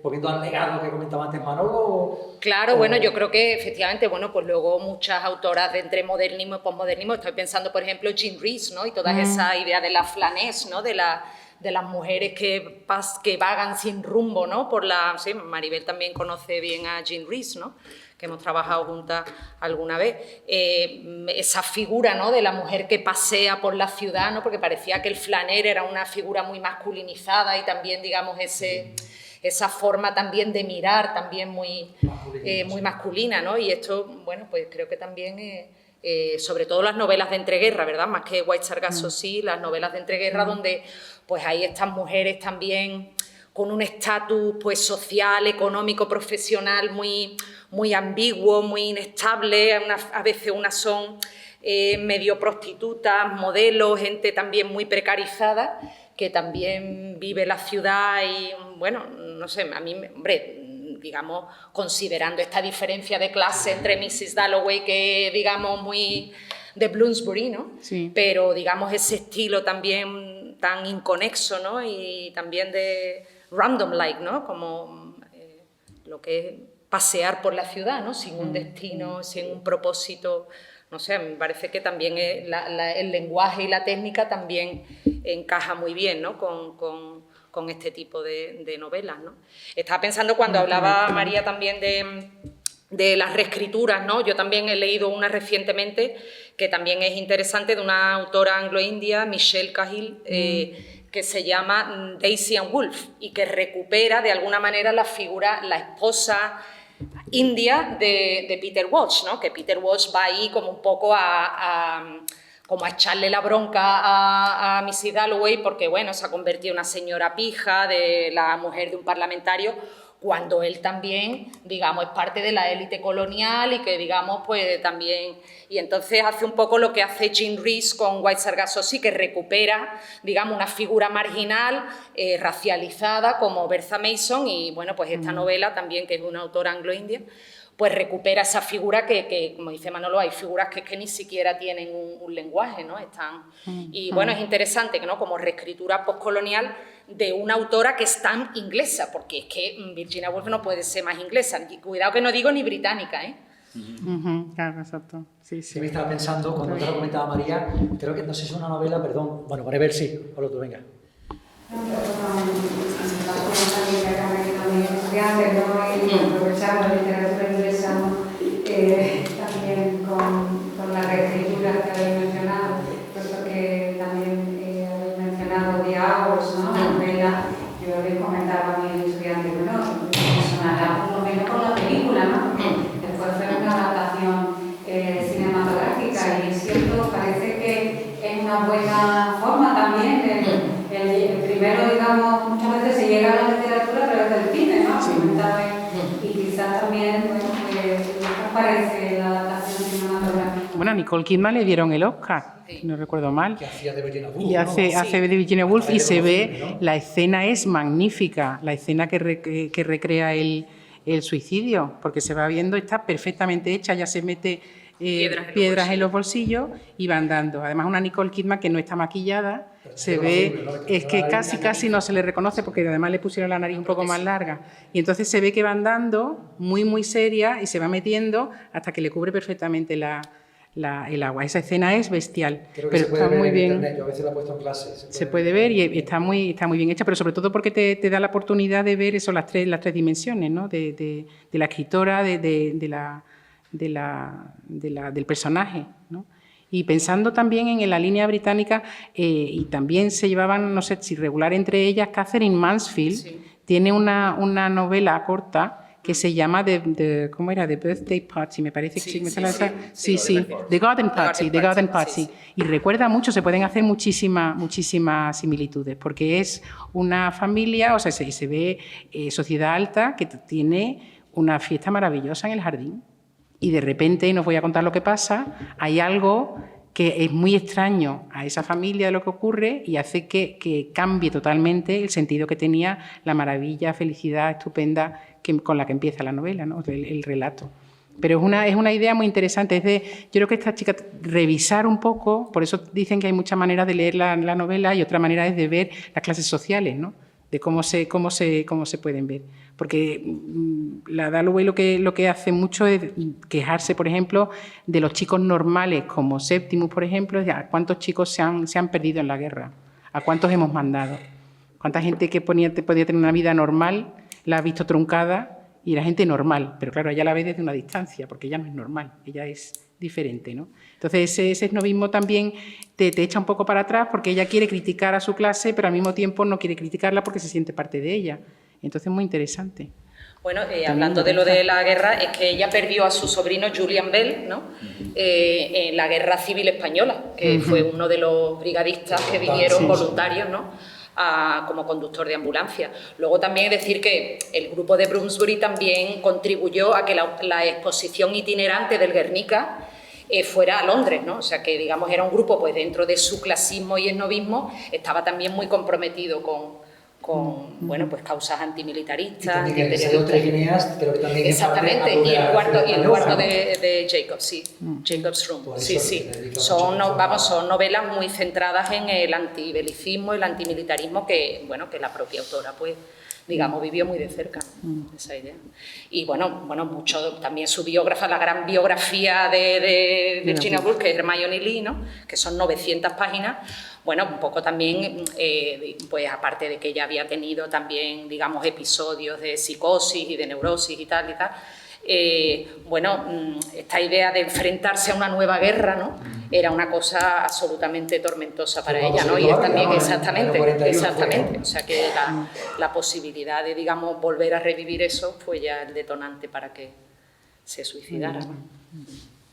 volviendo al legado que comentaba antes Manolo. Claro, bueno, yo creo que efectivamente, bueno, pues luego muchas autoras de entre modernismo y posmodernismo, estoy pensando, por ejemplo, Jean Rhys, ¿no? Y toda esa idea de la flanés, ¿no? De las mujeres que vagan sin rumbo, ¿no? Sí, Maribel también conoce bien a Jean Rhys, ¿no?, que hemos trabajado juntas alguna vez. Esa figura, ¿no?, de la mujer que pasea por la ciudad, ¿no?, porque parecía que el flaner era una figura muy masculinizada y también, digamos, esa forma también de mirar también muy masculina, ¿no? Y esto, bueno, pues creo que también... sobre todo las novelas de entreguerra, ¿verdad? Más que White Sargasso, sí, las novelas de entreguerra donde pues hay estas mujeres también con un estatus pues social, económico, profesional muy ambiguo, muy inestable, a veces unas son medio prostitutas, modelos, gente también muy precarizada que también vive la ciudad y, bueno, no sé, a mí, hombre, digamos, considerando esta diferencia de clase entre Mrs. Dalloway, que digamos muy de Bloomsbury, ¿no? Sí. Pero digamos ese estilo también tan inconexo, ¿no? Y también de random-like, ¿no? Como lo que es pasear por la ciudad, ¿no? Sin un destino, sin un propósito. No sé, me parece que también el lenguaje y la técnica también encaja muy bien, ¿no?, con este tipo de novelas, ¿no? Estaba pensando cuando hablaba María también de las reescrituras, ¿no? Yo también he leído una recientemente que también es interesante, de una autora anglo-india, Michelle Cahill, que se llama Daisy and Wolf, y que recupera de alguna manera la figura, la esposa india de Peter Walsh, ¿no? Que Peter Walsh va ahí como un poco como a echarle la bronca a Mrs. Dalloway porque, bueno, se ha convertido en una señora pija, de la mujer de un parlamentario, cuando él también, digamos, es parte de la élite colonial y que, digamos, pues también... Y entonces hace un poco lo que hace Jean Rhys con White Sargasso Sea, que recupera, digamos, una figura marginal, racializada, como Bertha Mason, y, bueno, pues esta novela también, que es una autora anglo-india, pues recupera esa figura que, como dice Manolo, hay figuras que ni siquiera tienen un lenguaje, ¿no? Y bueno, es interesante, ¿no?, como reescritura postcolonial de una autora que es tan inglesa, porque es que Virginia Woolf no puede ser más inglesa, y cuidado que no digo ni británica, ¿eh? Claro, exacto. Sí, sí. Sí, me estaba pensando, cuando te lo comentaba María, creo que, no sé si es una novela, perdón, bueno, Maribel sí, Pablo, tú venga. Aprovechando la literatura inglesa, también con la reescritura que habéis mencionado, puesto que también habéis mencionado The Hours, ¿no?, la novela. Yo les comentaba a mis estudiantes, bueno, me sonará por lo menos con la película, ¿no? Después fue una adaptación cinematográfica y es cierto, parece que es una buena forma también. El primero, digamos, muchas veces se llega a la literatura a través del cine, ¿no? Sí. Y quizás también, bueno, ¿qué os parece la adaptación cinematográfica? Bueno, a Nicole Kidman le dieron el Oscar, si no recuerdo mal. Que hacía de Virginia Woolf, Y hace de Virginia Woolf y se ve, ¿no? la escena es magnífica, la escena que recrea el suicidio, porque se va viendo, está perfectamente hecha, ya se mete piedras en los bolsillos y va andando. Además, una Nicole Kidman que no está maquillada, se ve, es que casi no se le reconoce porque además le pusieron la nariz un poco más larga. Y entonces se ve que va andando muy seria y se va metiendo hasta que le cubre perfectamente la el agua. Esa escena es bestial, Creo que pero se puede está ver muy en bien. internet, yo a veces la he puesto en clase. Se puede ver y está muy bien hecha, pero sobre todo porque te da la oportunidad de ver eso, las tres dimensiones, ¿no? de la escritora, del personaje, ¿no? Y pensando también en la línea británica, y también se llevaban, no sé si regular entre ellas, Catherine Mansfield tiene una novela corta que se llama ¿cómo era? The Birthday Party, me parece que The Garden Party. Y recuerda mucho, se pueden hacer muchísimas similitudes, porque es una familia, o sea, se ve sociedad alta que tiene una fiesta maravillosa en el jardín. Y de repente, no os voy a contar lo que pasa, hay algo que es muy extraño a esa familia de lo que ocurre y hace que cambie totalmente el sentido que tenía la maravilla, felicidad estupenda con la que empieza la novela, ¿no? el relato. Pero es una idea muy interesante. Yo creo que esta chica, revisar un poco, por eso dicen que hay muchas maneras de leer la novela y otra manera es de ver las clases sociales, ¿no? De cómo se pueden ver. Porque la Dalloway lo que hace mucho es quejarse, por ejemplo, de los chicos normales, como Septimus, por ejemplo, a cuántos chicos se han perdido en la guerra, a cuántos hemos mandado, cuánta gente que podía tener una vida normal la ha visto truncada y la gente normal, pero claro, ella la ve desde una distancia, porque ella no es normal, ella es diferente, ¿no? Entonces ese esnovismo también te echa un poco para atrás porque ella quiere criticar a su clase, pero al mismo tiempo no quiere criticarla porque se siente parte de ella. Entonces, muy interesante. Bueno, hablando de lo de la guerra, es que ella perdió a su sobrino Julian Bell, ¿no? En la Guerra Civil Española, que fue uno de los brigadistas que vinieron voluntarios, ¿no? Como conductor de ambulancia. Luego también decir que el grupo de Bloomsbury también contribuyó a que la exposición itinerante del Guernica fuera a Londres, ¿no? O sea que, digamos, era un grupo, pues dentro de su clasismo y esnovismo, estaba también muy comprometido con bueno, pues causas antimilitaristas. Y también el Señor Tres Guineas, creo que también exactamente, y el cuarto de Jacobs, sí, Jacobs Room, sí. Son novelas muy centradas en el antibelicismo y el antimilitarismo que, bueno, que la propia autora, pues, digamos, vivió muy de cerca, esa idea. Y bueno, mucho también su biógrafa, la gran biografía de Virginia Woolf, que es Hermione Lee, ¿no? Que son 900 páginas. Bueno, un poco también, pues aparte de que ella había tenido también, digamos, episodios de psicosis y de neurosis y tal, bueno, esta idea de enfrentarse a una nueva guerra, ¿no? Era una cosa absolutamente tormentosa para ella, ¿no? Y también, exactamente. O sea que la posibilidad de, digamos, volver a revivir eso fue ya el detonante para que se suicidara, ¿no?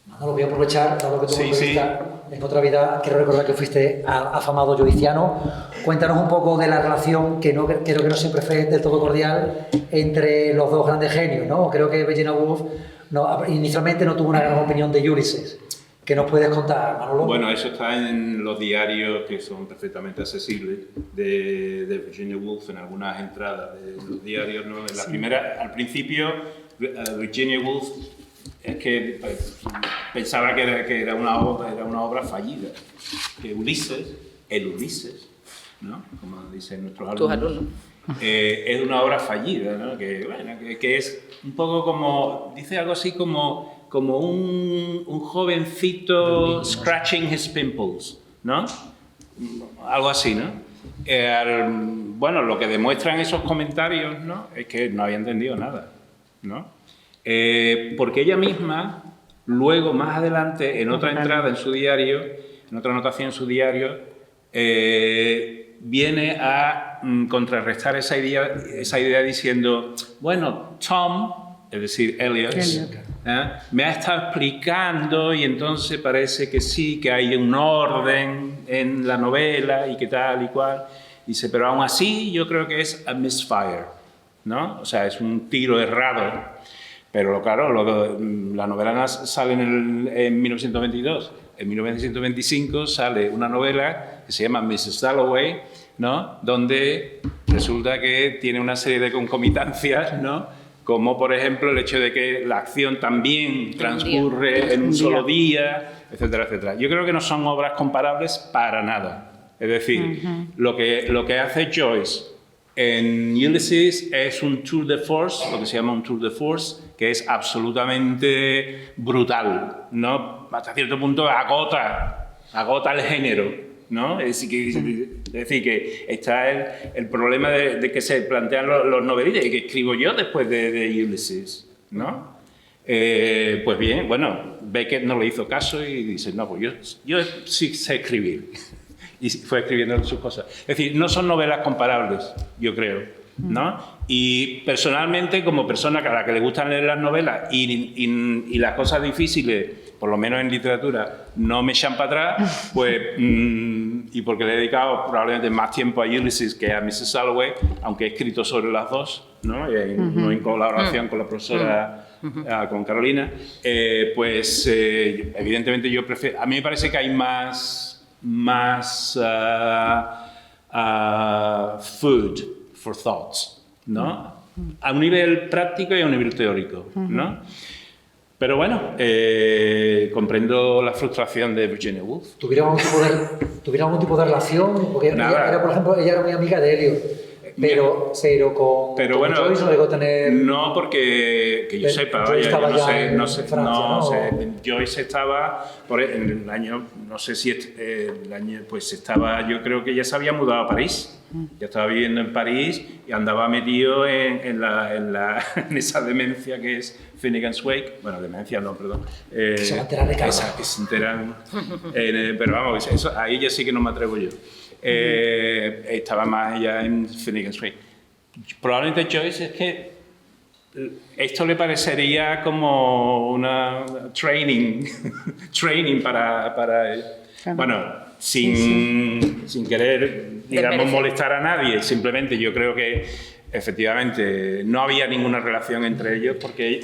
No, lo voy a aprovechar, dado que tú en otra vida, quiero recordar que fuiste afamado joyciano. Cuéntanos un poco de la relación, que creo que no siempre fue del todo cordial, entre los dos grandes genios, ¿no? Creo que Virginia Woolf inicialmente no tuvo una gran opinión de Ulysses. ¿Qué nos puedes contar, Manolo? Bueno, eso está en los diarios que son perfectamente accesibles de Virginia Woolf, en algunas entradas de los diarios, ¿no? En la primera, al principio, Virginia Woolf es que pensaba que era una obra fallida, que el Ulises, ¿no? Como dicen nuestros alumnos, es una obra fallida, ¿no? Que es un poco como, dice algo así como un jovencito scratching his pimples, ¿no? Algo así, ¿no? Bueno, lo que demuestran esos comentarios, ¿no? Es que no había entendido nada, ¿no? Porque ella misma, luego, más adelante, en otra entrada en su diario, en otra anotación en su diario, viene a contrarrestar esa idea diciendo, bueno, Tom, es decir, Eliot, me ha estado explicando y entonces parece que sí, que hay un orden en la novela y que tal y cual. Dice, pero aún así yo creo que es a misfire, ¿no? O sea, es un tiro errado. Pero claro, la novela sale en 1922. En 1925 sale una novela que se llama Mrs. Dalloway, ¿no? Donde resulta que tiene una serie de concomitancias, ¿no? Como por ejemplo el hecho de que la acción también transcurre en un solo día, etcétera, etcétera. Yo creo que no son obras comparables para nada. Es decir, lo que hace Joyce En Ulysses es un tour de force, lo que se llama un tour de force, que es absolutamente brutal, ¿no? Hasta cierto punto agota el género, ¿no? Es decir, que está el problema de que se plantean los novelistas y que escribo yo después de Ulysses, ¿no? Pues bien, bueno, Beckett no le hizo caso y dice, no, pues yo sí sé escribir. Y fue escribiendo sus cosas. Es decir, no son novelas comparables, yo creo, ¿no? Y personalmente, como persona a la que le gustan leer las novelas y las cosas difíciles, por lo menos en literatura, no me echan para atrás, pues, y porque le he dedicado probablemente más tiempo a Ulysses que a Mrs. Dalloway, aunque he escrito sobre las dos, ¿no? En colaboración con la profesora, con Carolina, pues evidentemente yo prefiero... A mí me parece que hay más food for thoughts, ¿no? A un nivel práctico y a un nivel teórico, ¿no? Pero bueno, comprendo la frustración de Virginia Woolf. ¿Tuvieron algún tipo de relación? Porque ella, por ejemplo, ella era muy amiga de Eliot. Pero con bueno, Joyce no llegó a tener... No, porque que yo sepa, Joyce vaya, estaba no sé, ¿no? Joyce estaba en el año, no sé si el año, pues estaba, yo creo que ya se había mudado a París, ya estaba viviendo en París y andaba metido en esa demencia que es Finnegan's Wake, bueno, demencia no, perdón. Que se va a enterar de cada esa, que se enteran, pero vamos, eso, ahí ya sí que no me atrevo yo. Estaba más allá en Finnegan's Wake. Probablemente Joyce es que esto le parecería como una training para bueno, sin querer, digamos, molestar a nadie. Simplemente yo creo que efectivamente no había ninguna relación entre ellos porque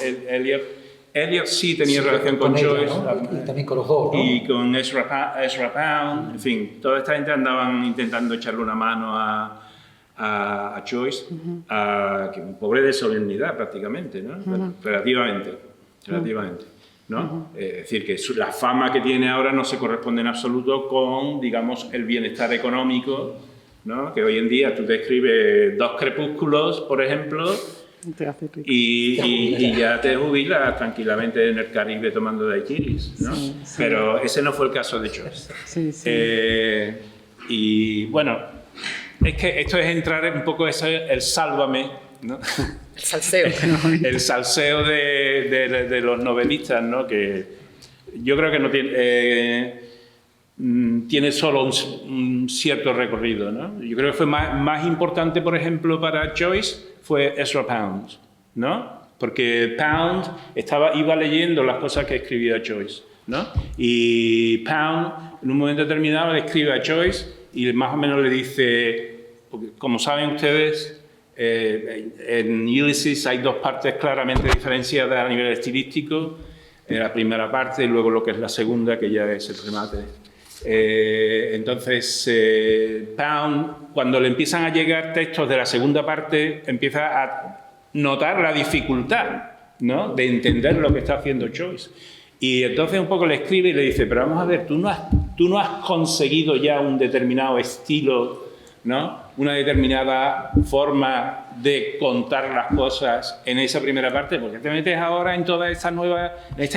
Eliot sí tenía relación con Joyce, ¿no? Y también con los dos, ¿no? Y con Ezra Pound, en fin, toda esta gente andaban intentando echarle una mano a Joyce, que un pobre de solemnidad prácticamente, ¿no? Bueno, relativamente, ¿no? Es decir, que la fama que tiene ahora no se corresponde en absoluto con, digamos, el bienestar económico, ¿no? Que hoy en día tú te escribes 2 crepúsculos, por ejemplo, y ya te jubilas tranquilamente en el Caribe tomando daiquiris, ¿no? Sí. Pero ese no fue el caso de Joyce. Y bueno, es que esto es entrar un poco el sálvame, ¿no? El salseo. El salseo de los novelistas, ¿no? Que yo creo que no tiene solo un cierto recorrido, ¿no? Yo creo que fue más importante, por ejemplo, para Joyce fue Ezra Pound, ¿no? Porque Pound iba leyendo las cosas que escribía Joyce, ¿no? Y Pound, en un momento determinado, le escribe a Joyce y más o menos le dice, porque, como saben ustedes, en Ulysses hay 2 partes claramente diferenciadas a nivel estilístico, la primera parte y luego lo que es la segunda, que ya es el remate. Entonces, Pound, cuando le empiezan a llegar textos de la segunda parte, empieza a notar la dificultad, ¿no? De entender lo que está haciendo Joyce. Y entonces un poco le escribe y le dice, pero vamos a ver, tú no has conseguido ya un determinado estilo, ¿no? Una determinada forma de contar las cosas en esa primera parte, porque te metes ahora en toda esta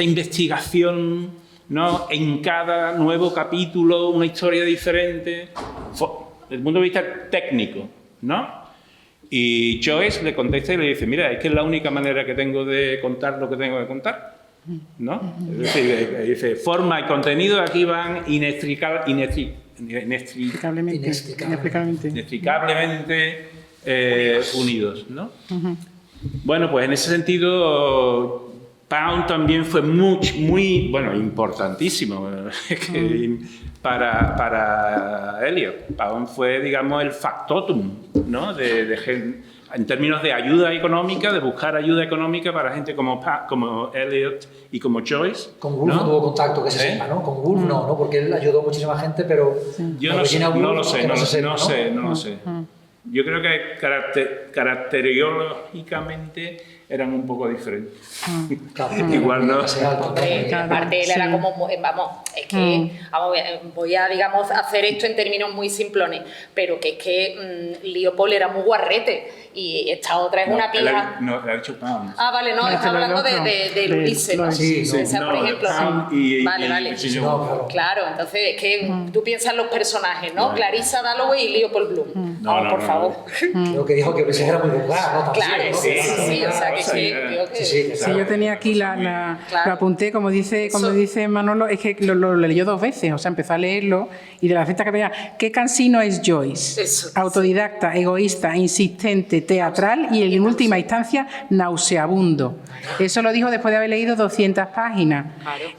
investigación, ¿no? En cada nuevo capítulo una historia diferente, desde el punto de vista técnico, ¿no? Y Joyce le contesta y le dice, mira, es que es la única manera que tengo de contar lo que tengo que contar, ¿no? Es decir, dice, forma y contenido aquí van inextricablemente unidos, ¿no? Bueno, pues en ese sentido Pound también fue muy bueno, importantísimo para Eliot. Pound fue, digamos, el factotum, ¿no? En términos de ayuda económica, de buscar ayuda económica para gente como Eliot y como Joyce. Con Woolf no tuvo contacto, que se sepa, ¿no? Con Woolf no, porque él ayudó a muchísima gente, pero... Yo no lo sé. Yo creo que caracteriológicamente eran un poco diferentes. Claro, Igual no. Hombre, aparte él era como, vamos, es que voy a, digamos, hacer esto en términos muy simplones, pero que es que Leopold era muy guarrete y esta otra es una pija. No, le ha dicho Pound. Ah, vale, no, estaba hablando de Ulises, ¿no? Sí, O sea, por ejemplo, vale. Claro, entonces es que tú piensas en los personajes, ¿no? Clarissa Dalloway y Leopold Bloom. Por favor. Creo que dijo que Ulises era muy vulgar, ¿no? Claro, sí, o sea, que Sí, Sí, yo tenía aquí lo apunté, como dice Manolo, es que lo leyó 2 veces, o sea, empezó a leerlo y de la cita que tenía, qué cansino es Joyce, autodidacta, egoísta, insistente, teatral y en última instancia nauseabundo. Eso lo dijo después de haber leído 200 páginas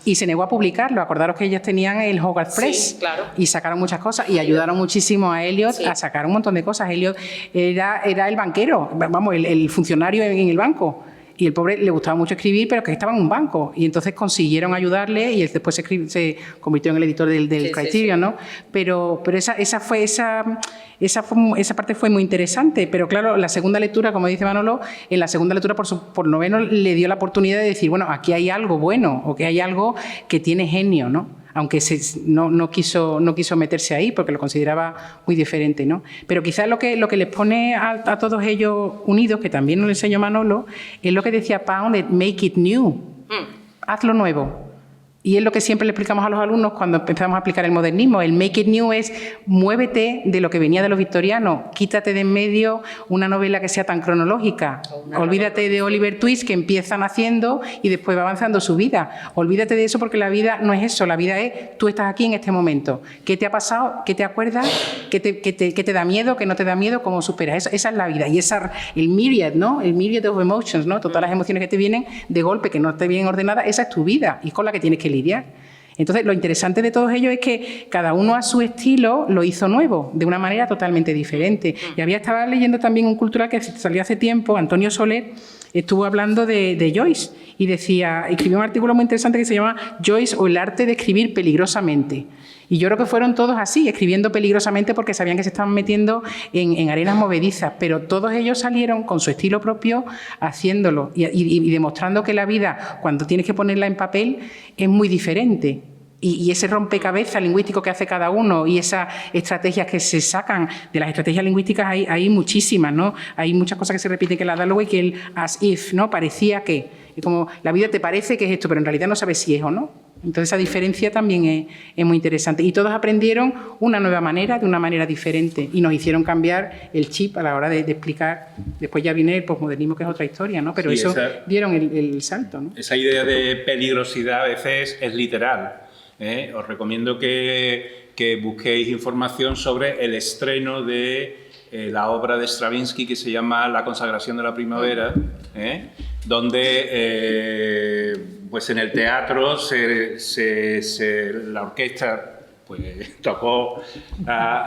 y se negó a publicarlo. Acordaros que ellas tenían el Hogarth Press y sacaron muchas cosas y ayudaron muchísimo a Eliot a sacar un montón de cosas. Eliot era el banquero, vamos, el funcionario en el banco. Y el pobre le gustaba mucho escribir, pero que estaba en un banco. Y entonces consiguieron ayudarle y él después se convirtió en el editor del Criterion, ¿no? Pero esa parte fue muy interesante. Pero claro, la segunda lectura, como dice Manolo, en la segunda lectura por lo menos le dio la oportunidad de decir, bueno, aquí hay algo bueno o que hay algo que tiene genio, ¿no? Aunque no quiso meterse ahí porque lo consideraba muy diferente, ¿no? Pero quizás lo que les pone a todos ellos unidos, que también nos enseñó Manolo, es lo que decía Pound de make it new, hazlo nuevo. Y es lo que siempre le explicamos a los alumnos cuando empezamos a aplicar el modernismo. El make it new es muévete de lo que venía de los victorianos, quítate de en medio una novela que sea tan cronológica. Olvídate de Oliver Twist, que empieza naciendo y después va avanzando su vida. Olvídate de eso porque la vida no es eso, la vida es tú estás aquí en este momento. ¿Qué te ha pasado? ¿Qué te acuerdas? ¿Qué te da miedo? ¿Qué no te da miedo? ¿Cómo superas? Esa es la vida. Y el myriad, ¿no? El myriad of emotions, ¿no? Todas las emociones que te vienen de golpe, que no esté bien ordenada, esa es tu vida y es con la que tienes que lidiar. Entonces, lo interesante de todos ellos es que cada uno a su estilo lo hizo nuevo, de una manera totalmente diferente. Y estaba leyendo también un cultural que salió hace tiempo, Antonio Soler, estuvo hablando de Joyce y escribió un artículo muy interesante que se llama Joyce o el arte de escribir peligrosamente. Y yo creo que fueron todos así, escribiendo peligrosamente porque sabían que se estaban metiendo en arenas movedizas, pero todos ellos salieron con su estilo propio haciéndolo y demostrando que la vida, cuando tienes que ponerla en papel, es muy diferente. Y ese rompecabezas lingüístico que hace cada uno y esas estrategias que se sacan de las estrategias lingüísticas hay muchísimas, ¿no? Hay muchas cosas que se repiten que la Dalloway, que el as if, ¿no? Parecía que, como la vida te parece que es esto, pero en realidad no sabes si es o no. Entonces esa diferencia también es muy interesante. Y todos aprendieron una nueva manera, de una manera diferente, y nos hicieron cambiar el chip a la hora de explicar. Después ya viene el posmodernismo, que es otra historia, ¿no? Pero sí, dieron el salto, ¿no? Esa idea de peligrosidad a veces es literal. Os recomiendo que busquéis información sobre el estreno de la obra de Stravinsky que se llama La consagración de la primavera, donde pues en el teatro la orquesta pues tocó,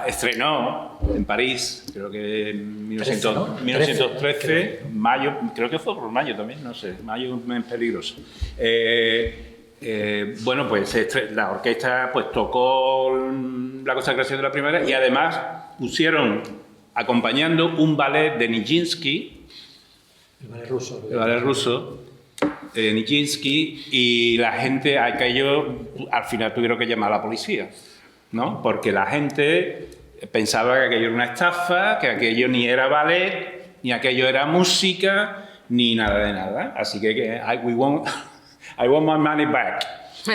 estrenó en París, creo que en 1913, mayo, creo que fue por mayo también, no sé, mayo es un mes peligroso. Bueno, pues la orquesta pues tocó La consagración de la primavera y además pusieron acompañando un ballet de Nijinsky, el ballet ruso de Nijinsky, y la gente, aquello, al final tuvieron que llamar a la policía, ¿no? Porque la gente pensaba que aquello era una estafa, que aquello ni era ballet, ni aquello era música, ni nada de nada. Así que I want my money back,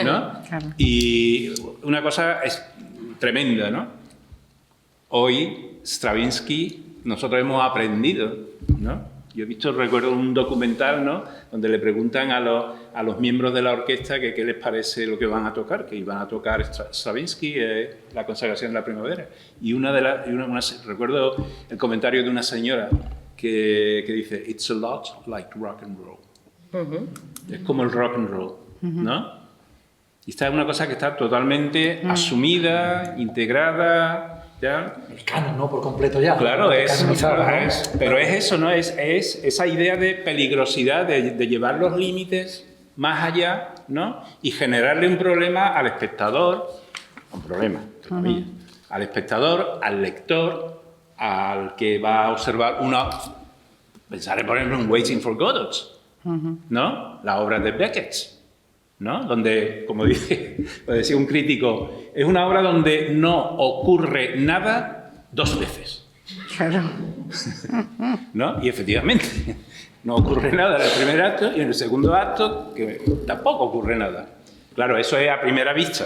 ¿no? Claro. Y una cosa es tremenda, ¿no? Hoy, Stravinsky, nosotros hemos aprendido, ¿no? Yo recuerdo un documental, ¿no?, donde le preguntan a los miembros de la orquesta que qué les parece lo que van a tocar, que iban a tocar Stravinsky, La consagración de la primavera. Y recuerdo el comentario de una señora que dice, "It's a lot like rock and roll". Es como el rock and roll, ¿no? Y esta es una cosa que está totalmente asumida, integrada, ¿ya? El canon, ¿no? Por completo ya. Claro, pero es eso, ¿no? Es esa idea de peligrosidad, de llevar los límites más allá, ¿no? Y generarle un problema al espectador, al espectador, al lector, al que va a observar pensaré por ejemplo en Waiting for Godot, ¿no? Las obras de Beckett, ¿no? Donde, como decía un crítico, es una obra donde no ocurre nada 2 veces. Claro. ¿No? Y efectivamente, no ocurre nada en el primer acto y en el segundo acto que tampoco ocurre nada. Claro, eso es a primera vista.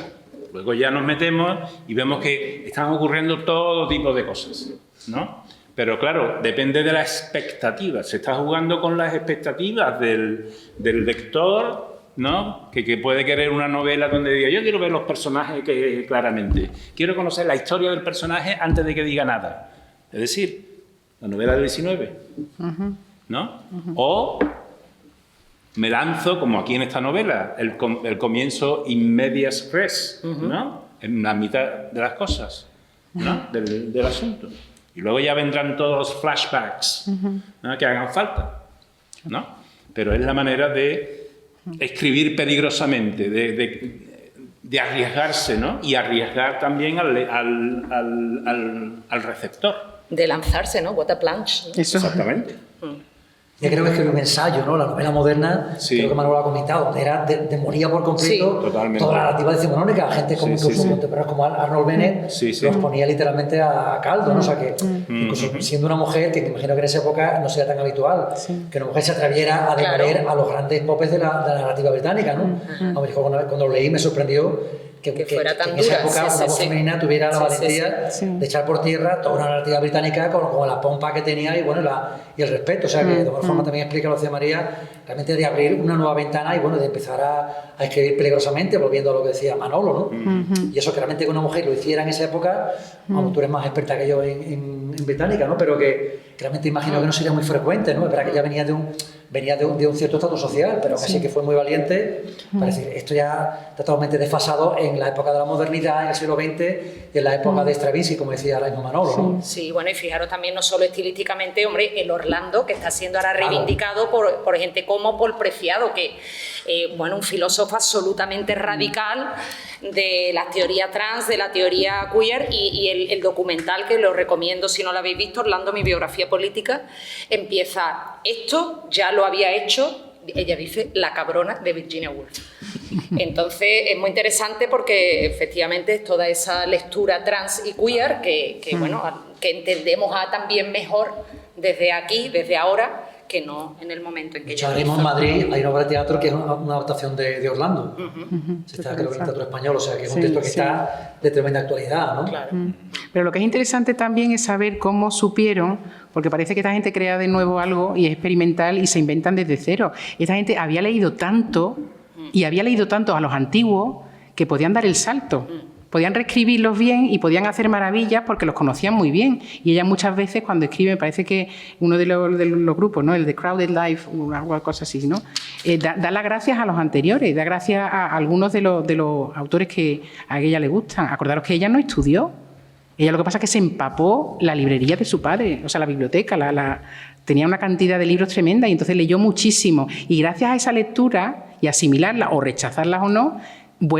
Luego ya nos metemos y vemos que están ocurriendo todo tipo de cosas, ¿no? Pero claro, depende de las expectativas. Se está jugando con las expectativas del lector, ¿no? Que puede querer una novela donde diga, yo quiero ver los personajes claramente. Quiero conocer la historia del personaje antes de que diga nada. Es decir, la novela del 19, ¿no? O me lanzo, como aquí en esta novela, el comienzo in medias res, ¿no? En la mitad de las cosas, ¿no? Del asunto. Y luego ya vendrán todos los flashbacks, ¿no? Que hagan falta, ¿no? Pero es la manera de escribir peligrosamente, de arriesgarse, ¿no? Y arriesgar también al receptor. De lanzarse, ¿no? What a plunge, ¿no? Eso. Exactamente. Ya creo que es que un ensayo, ¿no? La novela moderna, creo que Manuel ha comentado, era demonía por completo toda la narrativa decimonónica. Gente como incluso contemporáneos como Arnold Bennett los ponía literalmente a caldo, ¿no? O sea que incluso siendo una mujer, que me imagino que en esa época no sería tan habitual, que una mujer se atreviera a demoler a los grandes popes de la narrativa británica, ¿no? Cuando lo leí me sorprendió que fuera tan en esa dura, época una voz femenina tuviera la valentía de echar por tierra toda una narrativa británica con la pompa que tenía y bueno y el respeto. O sea que de alguna forma también explica lo que decía María, realmente de abrir una nueva ventana y bueno, de empezar a escribir peligrosamente, volviendo a lo que decía Manolo, ¿no? Y eso que realmente que una mujer lo hiciera en esa época, como tú eres más experta que yo en británica, ¿no? Pero que realmente imagino que no sería muy frecuente, ¿no? Es verdad que ella venía de un cierto estatus social, pero casi que fue muy valiente para decir, esto ya está totalmente desfasado en la época de la modernidad, en el siglo XX, y en la época de Stravinsky, como decía ahora mismo Manolo, ¿no? Sí, bueno, y fijaros también no solo estilísticamente, hombre, el Orlando, que está siendo ahora reivindicado por gente como Paul Preciado, que, bueno, un filósofo absolutamente radical de la teoría trans, de la teoría queer, y el documental, que lo recomiendo si no lo habéis visto, Orlando, mi biografía política, empieza, esto ya lo había hecho, ella dice, la cabrona de Virginia Woolf. Entonces es muy interesante porque efectivamente es toda esa lectura trans y queer que entendemos también mejor desde aquí, desde ahora, que no en el momento en que ella ahora mismo en Madrid hay una obra de teatro que es una adaptación de Orlando. Se está, creo que en el teatro español, o sea que es un texto que está de tremenda actualidad, ¿no? Claro. Pero lo que es interesante también es saber cómo supieron, porque parece que esta gente crea de nuevo algo y es experimental y se inventan desde cero. Esta gente había leído tanto y había leído tanto a los antiguos que podían dar el salto. Podían reescribirlos bien y podían hacer maravillas porque los conocían muy bien. Y ella muchas veces cuando escribe, me parece que uno de los grupos, ¿no? El de Crowded Life, alguna cosa así, ¿no? Da las gracias a los anteriores, da gracias a algunos de los autores que a ella le gustan. Acordaros que ella no estudió. Ella lo que pasa es que se empapó la librería de su padre, o sea, la biblioteca, tenía una cantidad de libros tremenda y entonces leyó muchísimo. Y gracias a esa lectura y asimilarla o rechazarlas o no,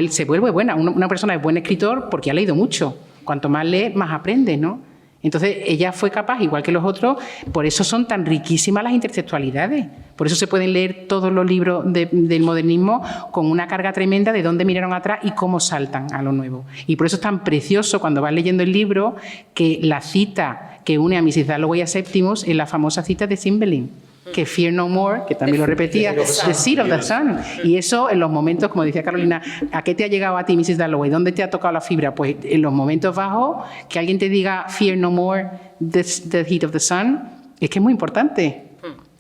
se vuelve buena. Una persona es buen escritor porque ha leído mucho. Cuanto más lee, más aprende, ¿no? Entonces, ella fue capaz, igual que los otros, por eso son tan riquísimas las intertextualidades. Por eso se pueden leer todos los libros del modernismo con una carga tremenda de dónde miraron atrás y cómo saltan a lo nuevo. Y por eso es tan precioso cuando vas leyendo el libro que la cita que une a Mrs. Dalloway y a Septimus es la famosa cita de Cymbeline, que Fear No More, que también lo repetía, The Seed of the Sun. Y eso en los momentos, como decía Carolina, ¿a qué te ha llegado a ti, Mrs. Dalloway? ¿Dónde te ha tocado la fibra? Pues en los momentos bajos, que alguien te diga Fear No More, The Heat of the Sun, es que es muy importante.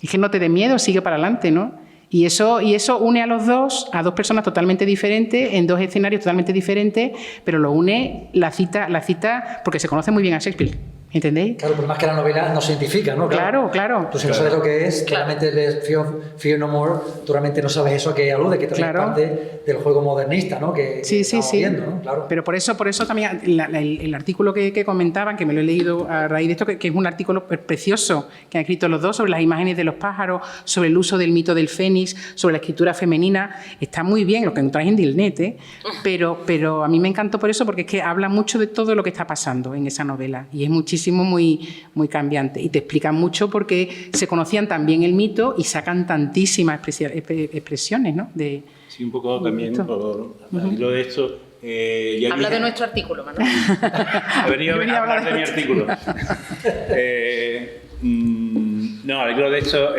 Es que no te dé miedo, sigue para adelante, ¿no? Y eso une a los dos, a dos personas totalmente diferentes, en dos escenarios totalmente diferentes, pero lo une la cita porque se conoce muy bien a Shakespeare. ¿Entendéis? Claro, por más que la novela no se identifica, ¿no? Claro. Tú si no sabes lo que es, claramente el Fear No More, tú realmente no sabes eso a qué alude, que también es parte del juego modernista, ¿no? Que estamos viendo, ¿no? Claro. Pero por eso también el artículo que comentaban, que me lo he leído a raíz de esto, que es un artículo precioso que han escrito los dos sobre las imágenes de los pájaros, sobre el uso del mito del fénix, sobre la escritura femenina, está muy bien, lo que encontráis en Dilnet, ¿eh? Pero a mí me encantó por eso, porque es que habla mucho de todo lo que está pasando en esa novela y es muchísimo muchísimo, muy, muy cambiante. Y te explican mucho porque se conocían también el mito y sacan tantísimas expresiones, ¿no? Sí, un poco también por lo de esto. Habla de nuestro artículo, Manuel. He venido a hablar de mi artículo. No, lo de hecho,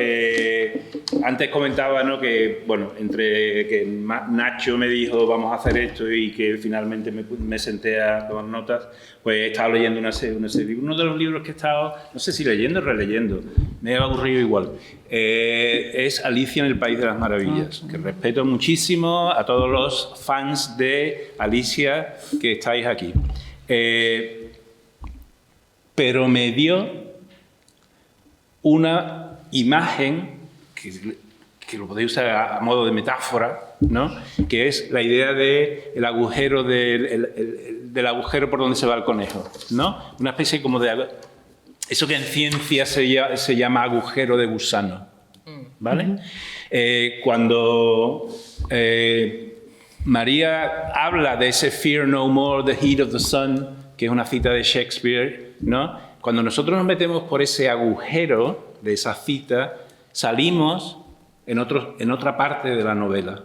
antes comentaba, ¿no?, que, bueno, entre que Nacho me dijo vamos a hacer esto y que finalmente me senté a tomar notas, pues he estado leyendo una serie. Uno de los libros que he estado, no sé si leyendo o releyendo, me he aburrido igual, es Alicia en el País de las Maravillas, que respeto muchísimo a todos los fans de Alicia que estáis aquí. Pero me dio una imagen que lo podéis usar a modo de metáfora, ¿no?, que es la idea del agujero del agujero por donde se va el conejo, ¿no? Una especie como de eso que en ciencia se llama agujero de gusano, ¿vale? Cuando María habla de ese "Fear no more the heat of the sun", que es una cita de Shakespeare, ¿no? Cuando nosotros nos metemos por ese agujero de esa cita, salimos en otra parte de la novela.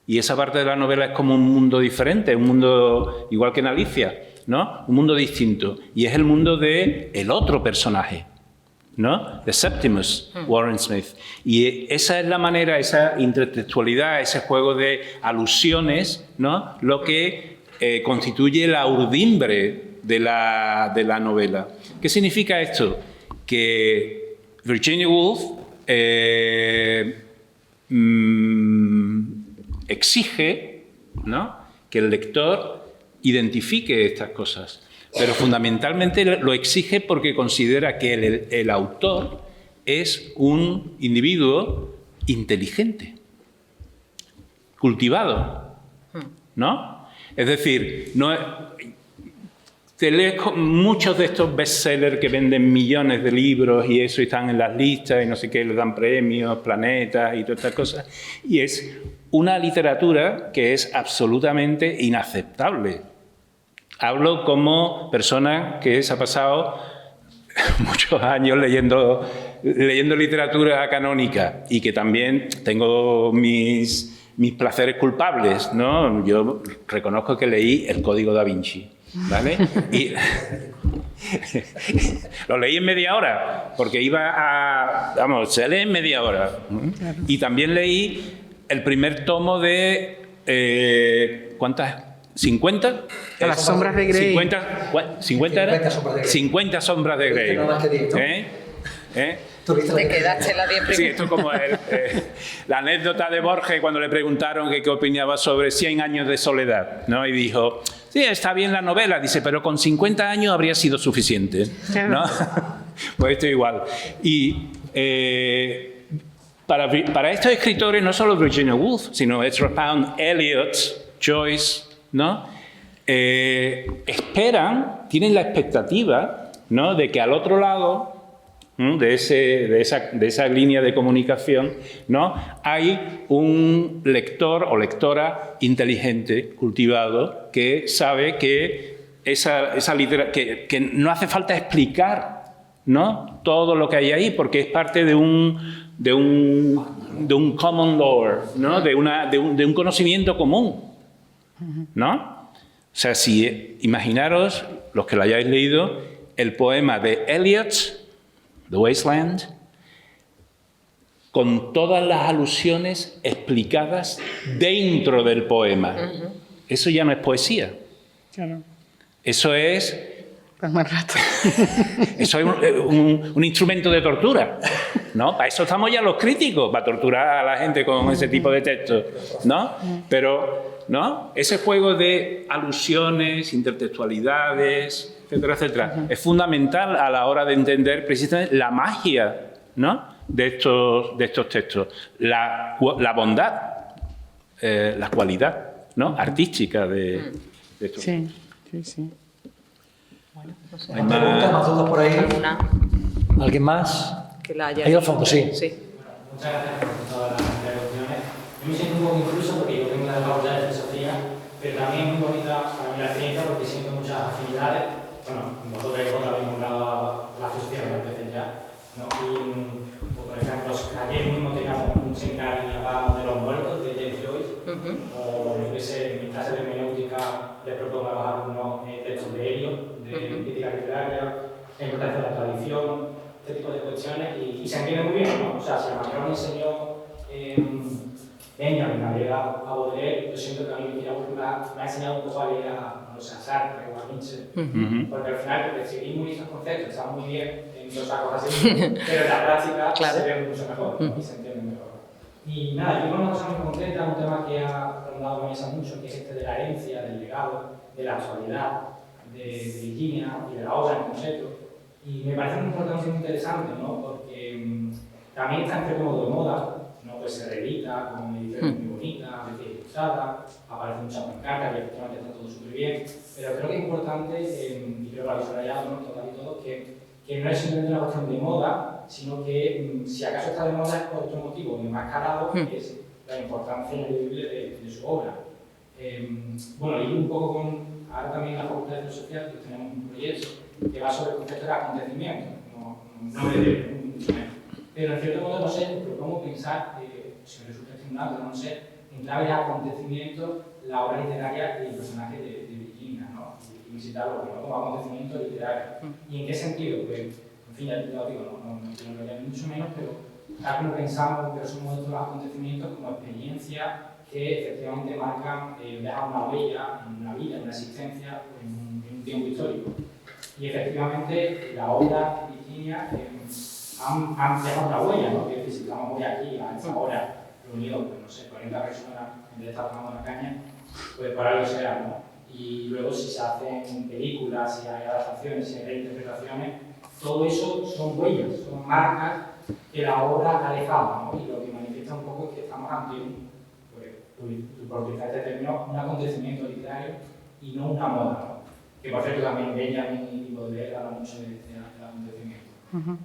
Y esa parte de la novela es como un mundo diferente, un mundo igual que en Alicia, ¿no? Un mundo distinto. Y es el mundo del otro personaje, ¿no? De Septimus Warren Smith. Y esa es la manera, esa intertextualidad, ese juego de alusiones, ¿no?, lo que constituye la urdimbre de la novela. ¿Qué significa esto? Que Virginia Woolf exige, ¿no?, que el lector identifique estas cosas, pero fundamentalmente lo exige porque considera que el autor es un individuo inteligente, cultivado, ¿no? Es decir, te lees muchos de estos bestsellers que venden millones de libros y eso, y están en las listas y no sé qué, les dan premios, planetas y todas estas cosas, y es una literatura que es absolutamente inaceptable. Hablo como persona que se ha pasado muchos años leyendo literatura canónica y que también tengo mis placeres culpables, ¿no? Yo reconozco que leí El Código da Vinci, ¿vale? Y lo leí en media hora, porque se lee en media hora. Y también leí el primer tomo de... ¿cuántas? ¿50? Las sombras de Grey. ¿50 era? 50 sombras de Grey. Te quedaste la 10 primeras. Sí, esto es como la anécdota de Borges cuando le preguntaron qué opinaba sobre 100 años de soledad, ¿no? Y dijo, sí, está bien la novela, dice, pero con 50 años habría sido suficiente, ¿no? Pues esto igual. Y para estos escritores, no solo Virginia Woolf, sino Ezra Pound, Eliot, Joyce, ¿no? Tienen la expectativa, ¿no?, de que al otro lado de esa línea de comunicación, ¿no?, hay un lector o lectora inteligente, cultivado, que sabe que que no hace falta explicar, ¿no?, todo lo que hay ahí, porque es parte de un common lore, ¿no?, de un conocimiento común, ¿no? O sea, imaginaros, los que lo hayáis leído, el poema de Eliot, The Wasteland, con todas las alusiones explicadas dentro del poema. Eso ya no es poesía. Claro. Eso es... Pues más rato. Eso es un instrumento de tortura, ¿no? Para eso estamos ya los críticos, para torturar a la gente con ese tipo de textos, ¿no? Pero, ¿no?, ese juego de alusiones, intertextualidades, etcétera, etcétera, es fundamental a la hora de entender precisamente la magia, ¿no?, de estos textos, la bondad, la cualidad, ¿no?, artística de estos. Sí, sí, sí. Bueno, no sé. ¿Hay más dudas por ahí? ¿Alguna? ¿Alguien más? Que la haya Ahí al fondo, sí. Sí. Muchas gracias por todas las intervenciones. Yo me siento un poco incluso porque yo vengo de la facultad de filosofía, pero también es muy bonita para mí la ciencia porque siento muchas afinidades. Bueno, vosotros también un lado O, yo qué sé, en mi clase de hermenéutica les propongo a los alumnos textos de Helio, de crítica literaria, la importancia de la tradición, este tipo de cuestiones, y se entiende muy bien, ¿no? O sea, si a Macron enseñó Benjamin a leer a Baudelaire, yo siento que a mí me ha enseñado un poco a leer a Sartre o a Nietzsche, porque al final percibir muy esos conceptos, está muy bien en dos cosas así, pero en la práctica se ve mucho mejor y se entiende mejor. Y nada, yo con una cosa muy concreta, un tema que ha rondado la mesa mucho, que es este de la herencia, del legado, de la actualidad, de Virginia y de la obra en concreto. Y me parece una importancia muy interesante, ¿no? Porque también está entre como de moda, ¿no? Pues se reedita con una edición muy bonita, a veces ilustrada, aparecen muchas pancartas y efectivamente está todo súper bien. Pero creo que es importante, y creo que lo habéis subrayado, ¿no? Todas y todos, que no es simplemente una cuestión de moda, sino que si acaso está de moda es por otro motivo muy más calado, que es la importancia ineludible de su obra. Bueno, y un poco ahora también en la Facultad de Filosofía pues tenemos un proyecto que va sobre el concepto de acontecimiento, no me debe, mucho menos. Pero en cierto modo, no sé, propongo pensar, si me resulta estimulante, no sé, en clave de acontecimiento la obra literaria y el personaje de Virginia, ¿no? Y visitarlo como acontecimiento literario. ¿Y en qué sentido? Pues, en fin, ya lo digo, no quiero hablar mucho menos, pero tal como pensamos en grosso modo todos los acontecimientos como experiencia que efectivamente marcan, dejan una huella en una vida, en una existencia, en un tiempo histórico. Y efectivamente la obra de Virginia han dejado una huella, ¿no? Que si estamos hoy aquí a esta hora reunidos, pues, no sé, 40 personas en vez de estar tomando la caña, pues por algo será, ¿no? Y luego si se hacen películas, si hay adaptaciones, si hay reinterpretaciones, todo eso son huellas, son marcas que la obra ha dejado, ¿no? Y lo que manifiesta un poco es que estamos ante por utilizar este término, un acontecimiento literario y no una moda, ¿no? Que por cierto también Benjamin y Baudelaire hablan mucho del acontecimiento.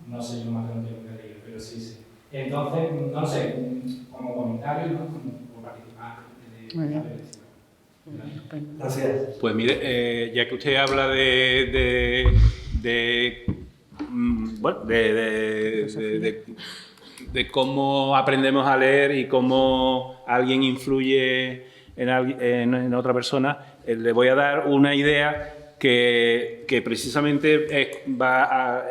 No sé yo más que no tengo que leer, pero sí. Entonces, no sé, como comentario, ¿no? Como participar de la lectura. Gracias. Pues mire, ya que usted habla de cómo aprendemos a leer y cómo alguien influye en otra persona, le voy a dar una idea que precisamente va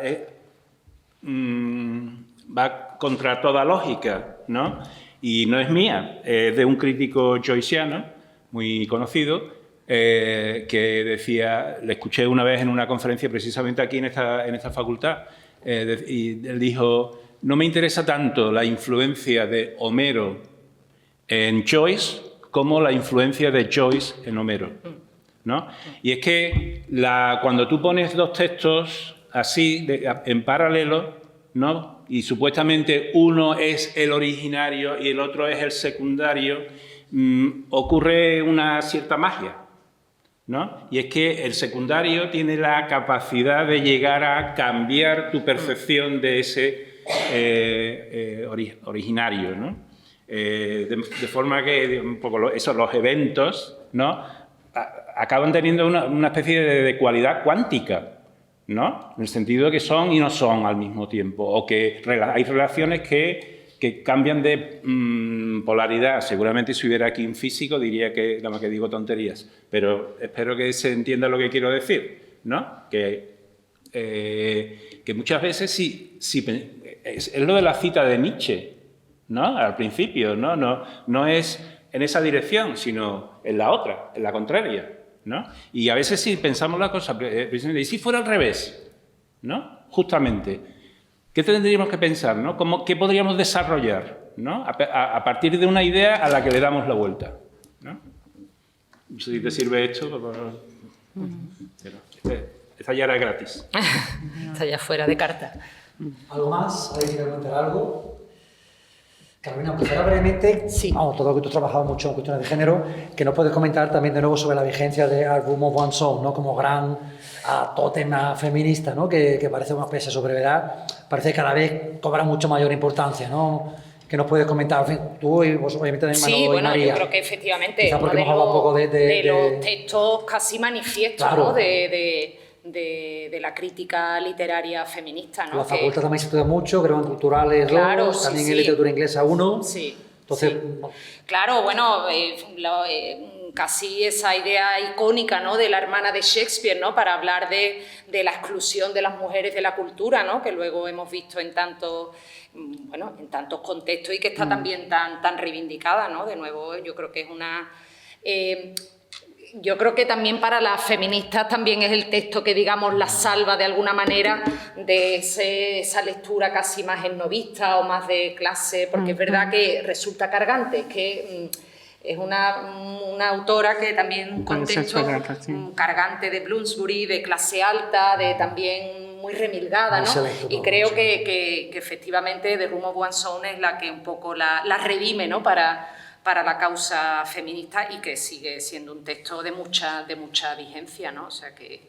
contra toda lógica, ¿no? Y no es mía, es de un crítico joyciano muy conocido, que decía, le escuché una vez en una conferencia precisamente aquí en esta facultad, y él dijo: no me interesa tanto la influencia de Homero en Joyce como la influencia de Joyce en Homero, ¿no? Y es que cuando tú pones dos textos así, en paralelo, ¿no? Y supuestamente uno es el originario y el otro es el secundario, ocurre una cierta magia, ¿no? Y es que el secundario tiene la capacidad de llegar a cambiar tu percepción de ese originario, ¿no? De forma que un poco los eventos, ¿no? Acaban teniendo una especie de cualidad cuántica, ¿no? En el sentido de que son y no son al mismo tiempo, o que hay relaciones que cambian de polaridad. Seguramente si hubiera aquí un físico diría que nada más que digo tonterías, pero espero que se entienda lo que quiero decir, ¿no? Que muchas veces es lo de la cita de Nietzsche, ¿no? Al principio, ¿no? No es en esa dirección, sino en la otra, en la contraria, ¿no? Y a veces si pensamos la cosa, ¿y si fuera al revés? ¿No? Justamente. ¿Qué tendríamos que pensar, ¿no? ¿Qué podríamos desarrollar, ¿no? A partir de una idea a la que le damos la vuelta, ¿no? No sé si te sirve esto. Esta ya era gratis. Está ya fuera de carta. ¿Algo más? ¿Alguien quiere comentar algo? Carolina, pues ahora brevemente, sí. Vamos, todo lo que tú has trabajado mucho en cuestiones de género, que nos puedes comentar también de nuevo sobre la vigencia de A Room of One's Own, ¿no? Como gran tótem feminista, ¿no? Que parece una especie de su brevedad, parece que cada vez cobra mucho mayor importancia, ¿no? ¿Qué nos puedes comentar? En fin, tú y vos, obviamente, también Manolo, sí, bueno, y María. yo creo que efectivamente Quizá porque uno hemos hablado un poco de los textos casi manifiestos, claro, ¿no? de la crítica literaria feminista, ¿no? La facultad también se estudia mucho, creo en culturales, claro, dos, también sí, en literatura inglesa 1. Sí. Entonces, claro, bueno, casi esa idea icónica, ¿no?, de la hermana de Shakespeare, ¿no?, para hablar de la exclusión de las mujeres de la cultura, ¿no?, que luego hemos visto en tantos contextos y que está también tan reivindicada, ¿no? De nuevo, yo creo que es una... yo creo que también para las feministas también es el texto que, digamos, las salva de alguna manera de esa lectura casi más etnovista o más de clase, porque es verdad que resulta cargante, que es una autora que también un contexto cargante de Bloomsbury, de clase alta, de también muy remilgada, ¿no? Y creo que efectivamente The Room of One's Own es la que un poco la redime, ¿no?, para la causa feminista, y que sigue siendo un texto de mucha vigencia, ¿no? O sea que...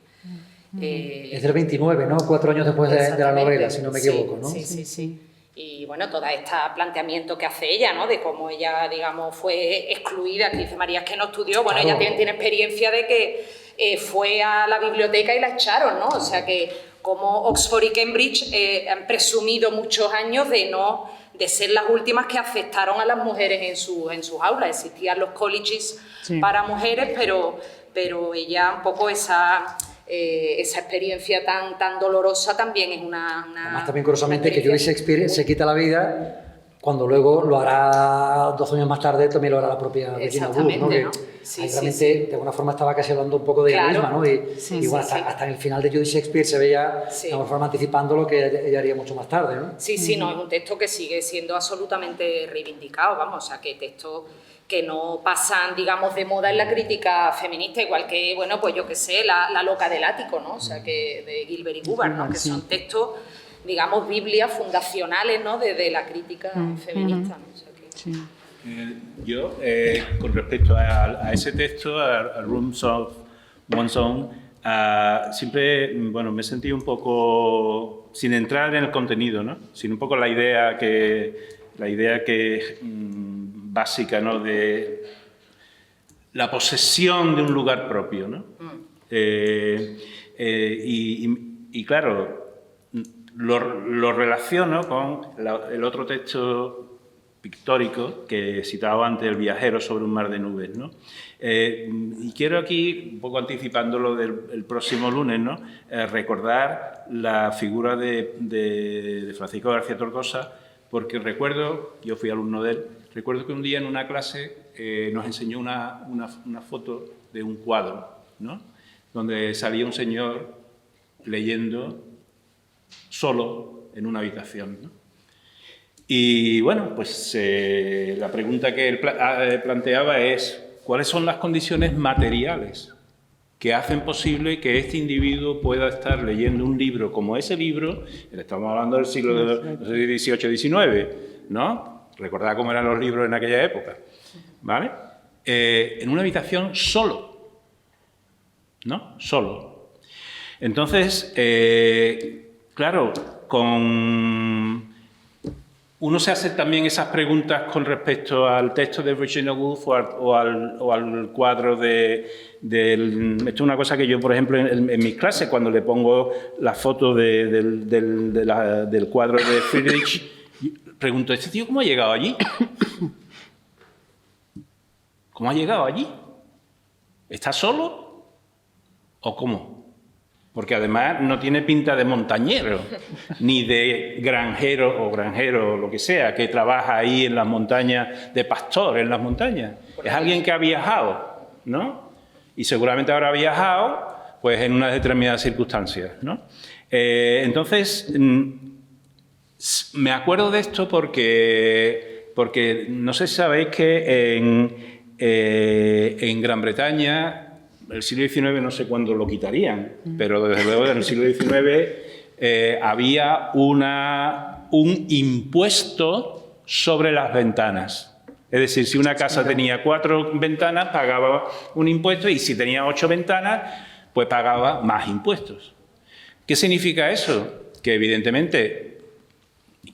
es del 29, ¿no? 4 años después de la novela, si no me equivoco, ¿no? Sí. Y bueno, todo este planteamiento que hace ella, ¿no?, de cómo ella, digamos, fue excluida, que dice María, es que no estudió. Bueno, ella tiene experiencia de que fue a la biblioteca y la echaron, ¿no? O sea que como Oxford y Cambridge han presumido muchos años de ser las últimas que aceptaron a las mujeres en sus aulas. Existían los colleges para mujeres, pero ella un poco esa experiencia tan dolorosa también es una además, también curiosamente, que Judy Shakespeare se quita la vida cuando luego lo hará 2 años más tarde, también lo hará la propia Virginia Woolf, ¿no? Que realmente de alguna forma estaba casi hablando un poco de ella misma, ¿no? Y bueno, hasta en el final de Judy Shakespeare se veía de alguna forma anticipando lo que ella haría mucho más tarde, ¿no? No, es un texto que sigue siendo absolutamente reivindicado, vamos, o sea, que textos que no pasan, digamos, de moda en la crítica feminista, igual que, bueno, pues yo qué sé, la loca del ático, ¿no? O sea, que de Gilbert y Hubbard, ¿no? Que son textos, digamos, Biblias fundacionales, ¿no?, de la crítica feminista, ¿no? O sea que... Yo, con respecto a ese texto, a Rooms of One's Own, siempre, bueno, me he sentido un poco, sin entrar en el contenido, ¿no?, sino un poco la idea que básica, ¿no?, de la posesión de un lugar propio, ¿no? Y claro, lo relaciono con el otro texto pictórico que citaba antes, El viajero sobre un mar de nubes, ¿no? Y quiero aquí, un poco anticipándolo del próximo lunes, ¿no?, recordar la figura de Francisco García Tortosa, porque recuerdo, yo fui alumno de él, recuerdo que un día en una clase nos enseñó una foto de un cuadro, ¿no?, donde salía un señor leyendo solo en una habitación, ¿no? Y bueno, pues la pregunta que él planteaba es: ¿cuáles son las condiciones materiales que hacen posible que este individuo pueda estar leyendo un libro como ese libro? Estamos hablando del siglo XVIII-XIX, ¿no? Recordad cómo eran los libros en aquella época, ¿vale? En una habitación solo, ¿no? Solo. Entonces, claro, uno se hace también esas preguntas con respecto al texto de Virginia Woolf o al cuadro esto es una cosa que yo, por ejemplo, en mis clases, cuando le pongo la foto del cuadro de Friedrich, pregunto: ¿este tío cómo ha llegado allí? ¿Cómo ha llegado allí? ¿Está solo? ¿O cómo? Porque además no tiene pinta de montañero, ni de granjero o lo que sea, que trabaja ahí en las montañas, de pastor en las montañas. Es alguien que ha viajado, ¿no? Y seguramente habrá viajado pues en unas determinadas circunstancias, ¿no? Entonces, me acuerdo de esto porque no sé si sabéis que en Gran Bretaña, el siglo XIX no sé cuándo lo quitarían, pero desde luego en el siglo XIX había un impuesto sobre las ventanas. Es decir, si una casa tenía 4 ventanas, pagaba un impuesto, y si tenía 8 ventanas, pues pagaba más impuestos. ¿Qué significa eso? Que evidentemente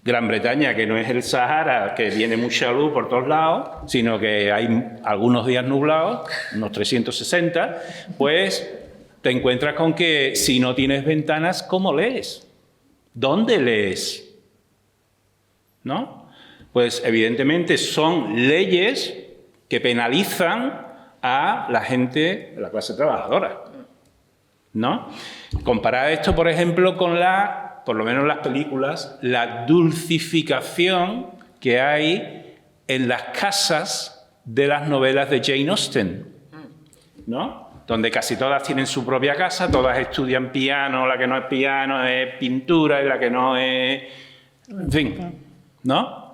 Gran Bretaña, que no es el Sahara, que viene mucha luz por todos lados, sino que hay algunos días nublados, unos 360, pues te encuentras con que si no tienes ventanas, ¿cómo lees? ¿Dónde lees? ¿No? Pues evidentemente son leyes que penalizan a la gente de la clase trabajadora, ¿no? Comparar esto, por ejemplo, con por lo menos las películas, la dulcificación que hay en las casas de las novelas de Jane Austen, ¿no? Donde casi todas tienen su propia casa, todas estudian piano, la que no es piano es pintura y la que no es... En fin, ¿no?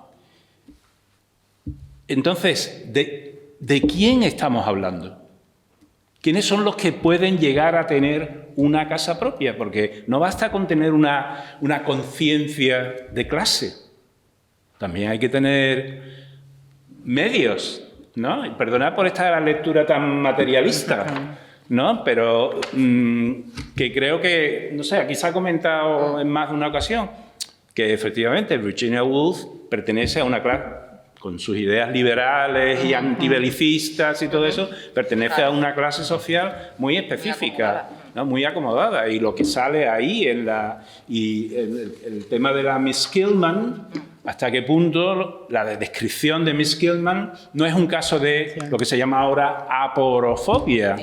Entonces, ¿de quién estamos hablando? ¿Quiénes son los que pueden llegar a tener una casa propia? Porque no basta con tener una conciencia de clase. También hay que tener medios, ¿no? Y perdonad por esta lectura tan materialista, ¿no? Pero que creo que, no sé, aquí se ha comentado en más de una ocasión que efectivamente Virginia Woolf pertenece a una clase, con sus ideas liberales y antibelicistas y todo eso, pertenece a una clase social muy específica, ¿no? Muy acomodada. Y lo que sale ahí el tema de la Miss Killman, hasta qué punto la descripción de Miss Killman no es un caso de lo que se llama ahora aporofobia,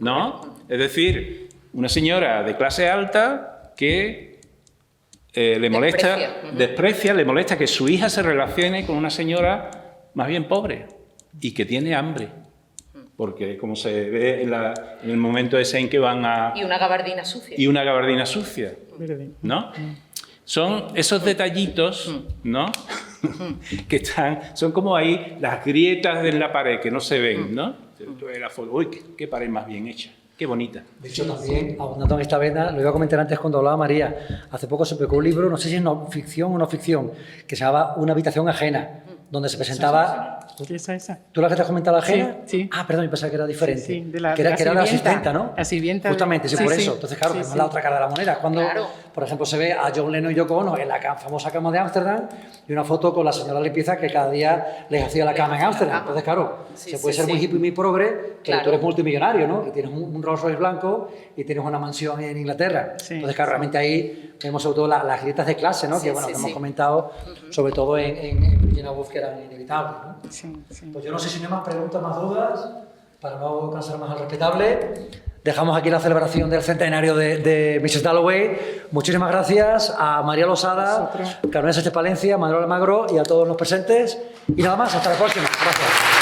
¿no? Es decir, una señora de clase alta que le molesta que su hija se relacione con una señora más bien pobre y que tiene hambre. Porque como se ve en el momento ese en que van a... Y una gabardina sucia. Y una gabardina sucia, ¿no? Son esos detallitos, ¿no? Que son como ahí las grietas en la pared que no se ven, ¿no? Uy, qué pared más bien hecha. Qué bonita. De hecho, también, abundando en esta vena, lo iba a comentar antes cuando hablaba María, hace poco se publicó un libro, no sé si es no ficción o no ficción, que se llamaba Una habitación ajena, donde se presentaba... Esa. ¿Tú la que te has comentado ajena? Sí. Ah, perdón, yo pensaba que era diferente. Sí, que era la asistenta, ¿no? La sirvienta. Justamente, sí, por eso. Entonces, claro, es la otra cara de la moneda. Cuando, por ejemplo, se ve a John Lennon y Yoko Ono en la famosa cama de Ámsterdam y una foto con la señora limpieza que cada día les hacía la cama en Ámsterdam. Entonces, claro, se puede ser muy hippie y muy progre, pero tú eres multimillonario, ¿no? Y tienes un Rolls Royce blanco y tienes una mansión en Inglaterra. Entonces, claro, realmente ahí vemos sobre todo las grietas de clase, ¿no? Que, bueno, que hemos comentado, sobre todo en Virginia Woolf, que eran inevitables, ¿no? Pues yo no sé si no hay más preguntas, más dudas, para no cansar más al respetable. Dejamos aquí la celebración del centenario de Mrs. Dalloway. Muchísimas gracias a María Losada, Carmen Sánchez Palencia, Manuel Almagro y a todos los presentes. Y nada más, hasta la próxima. Gracias.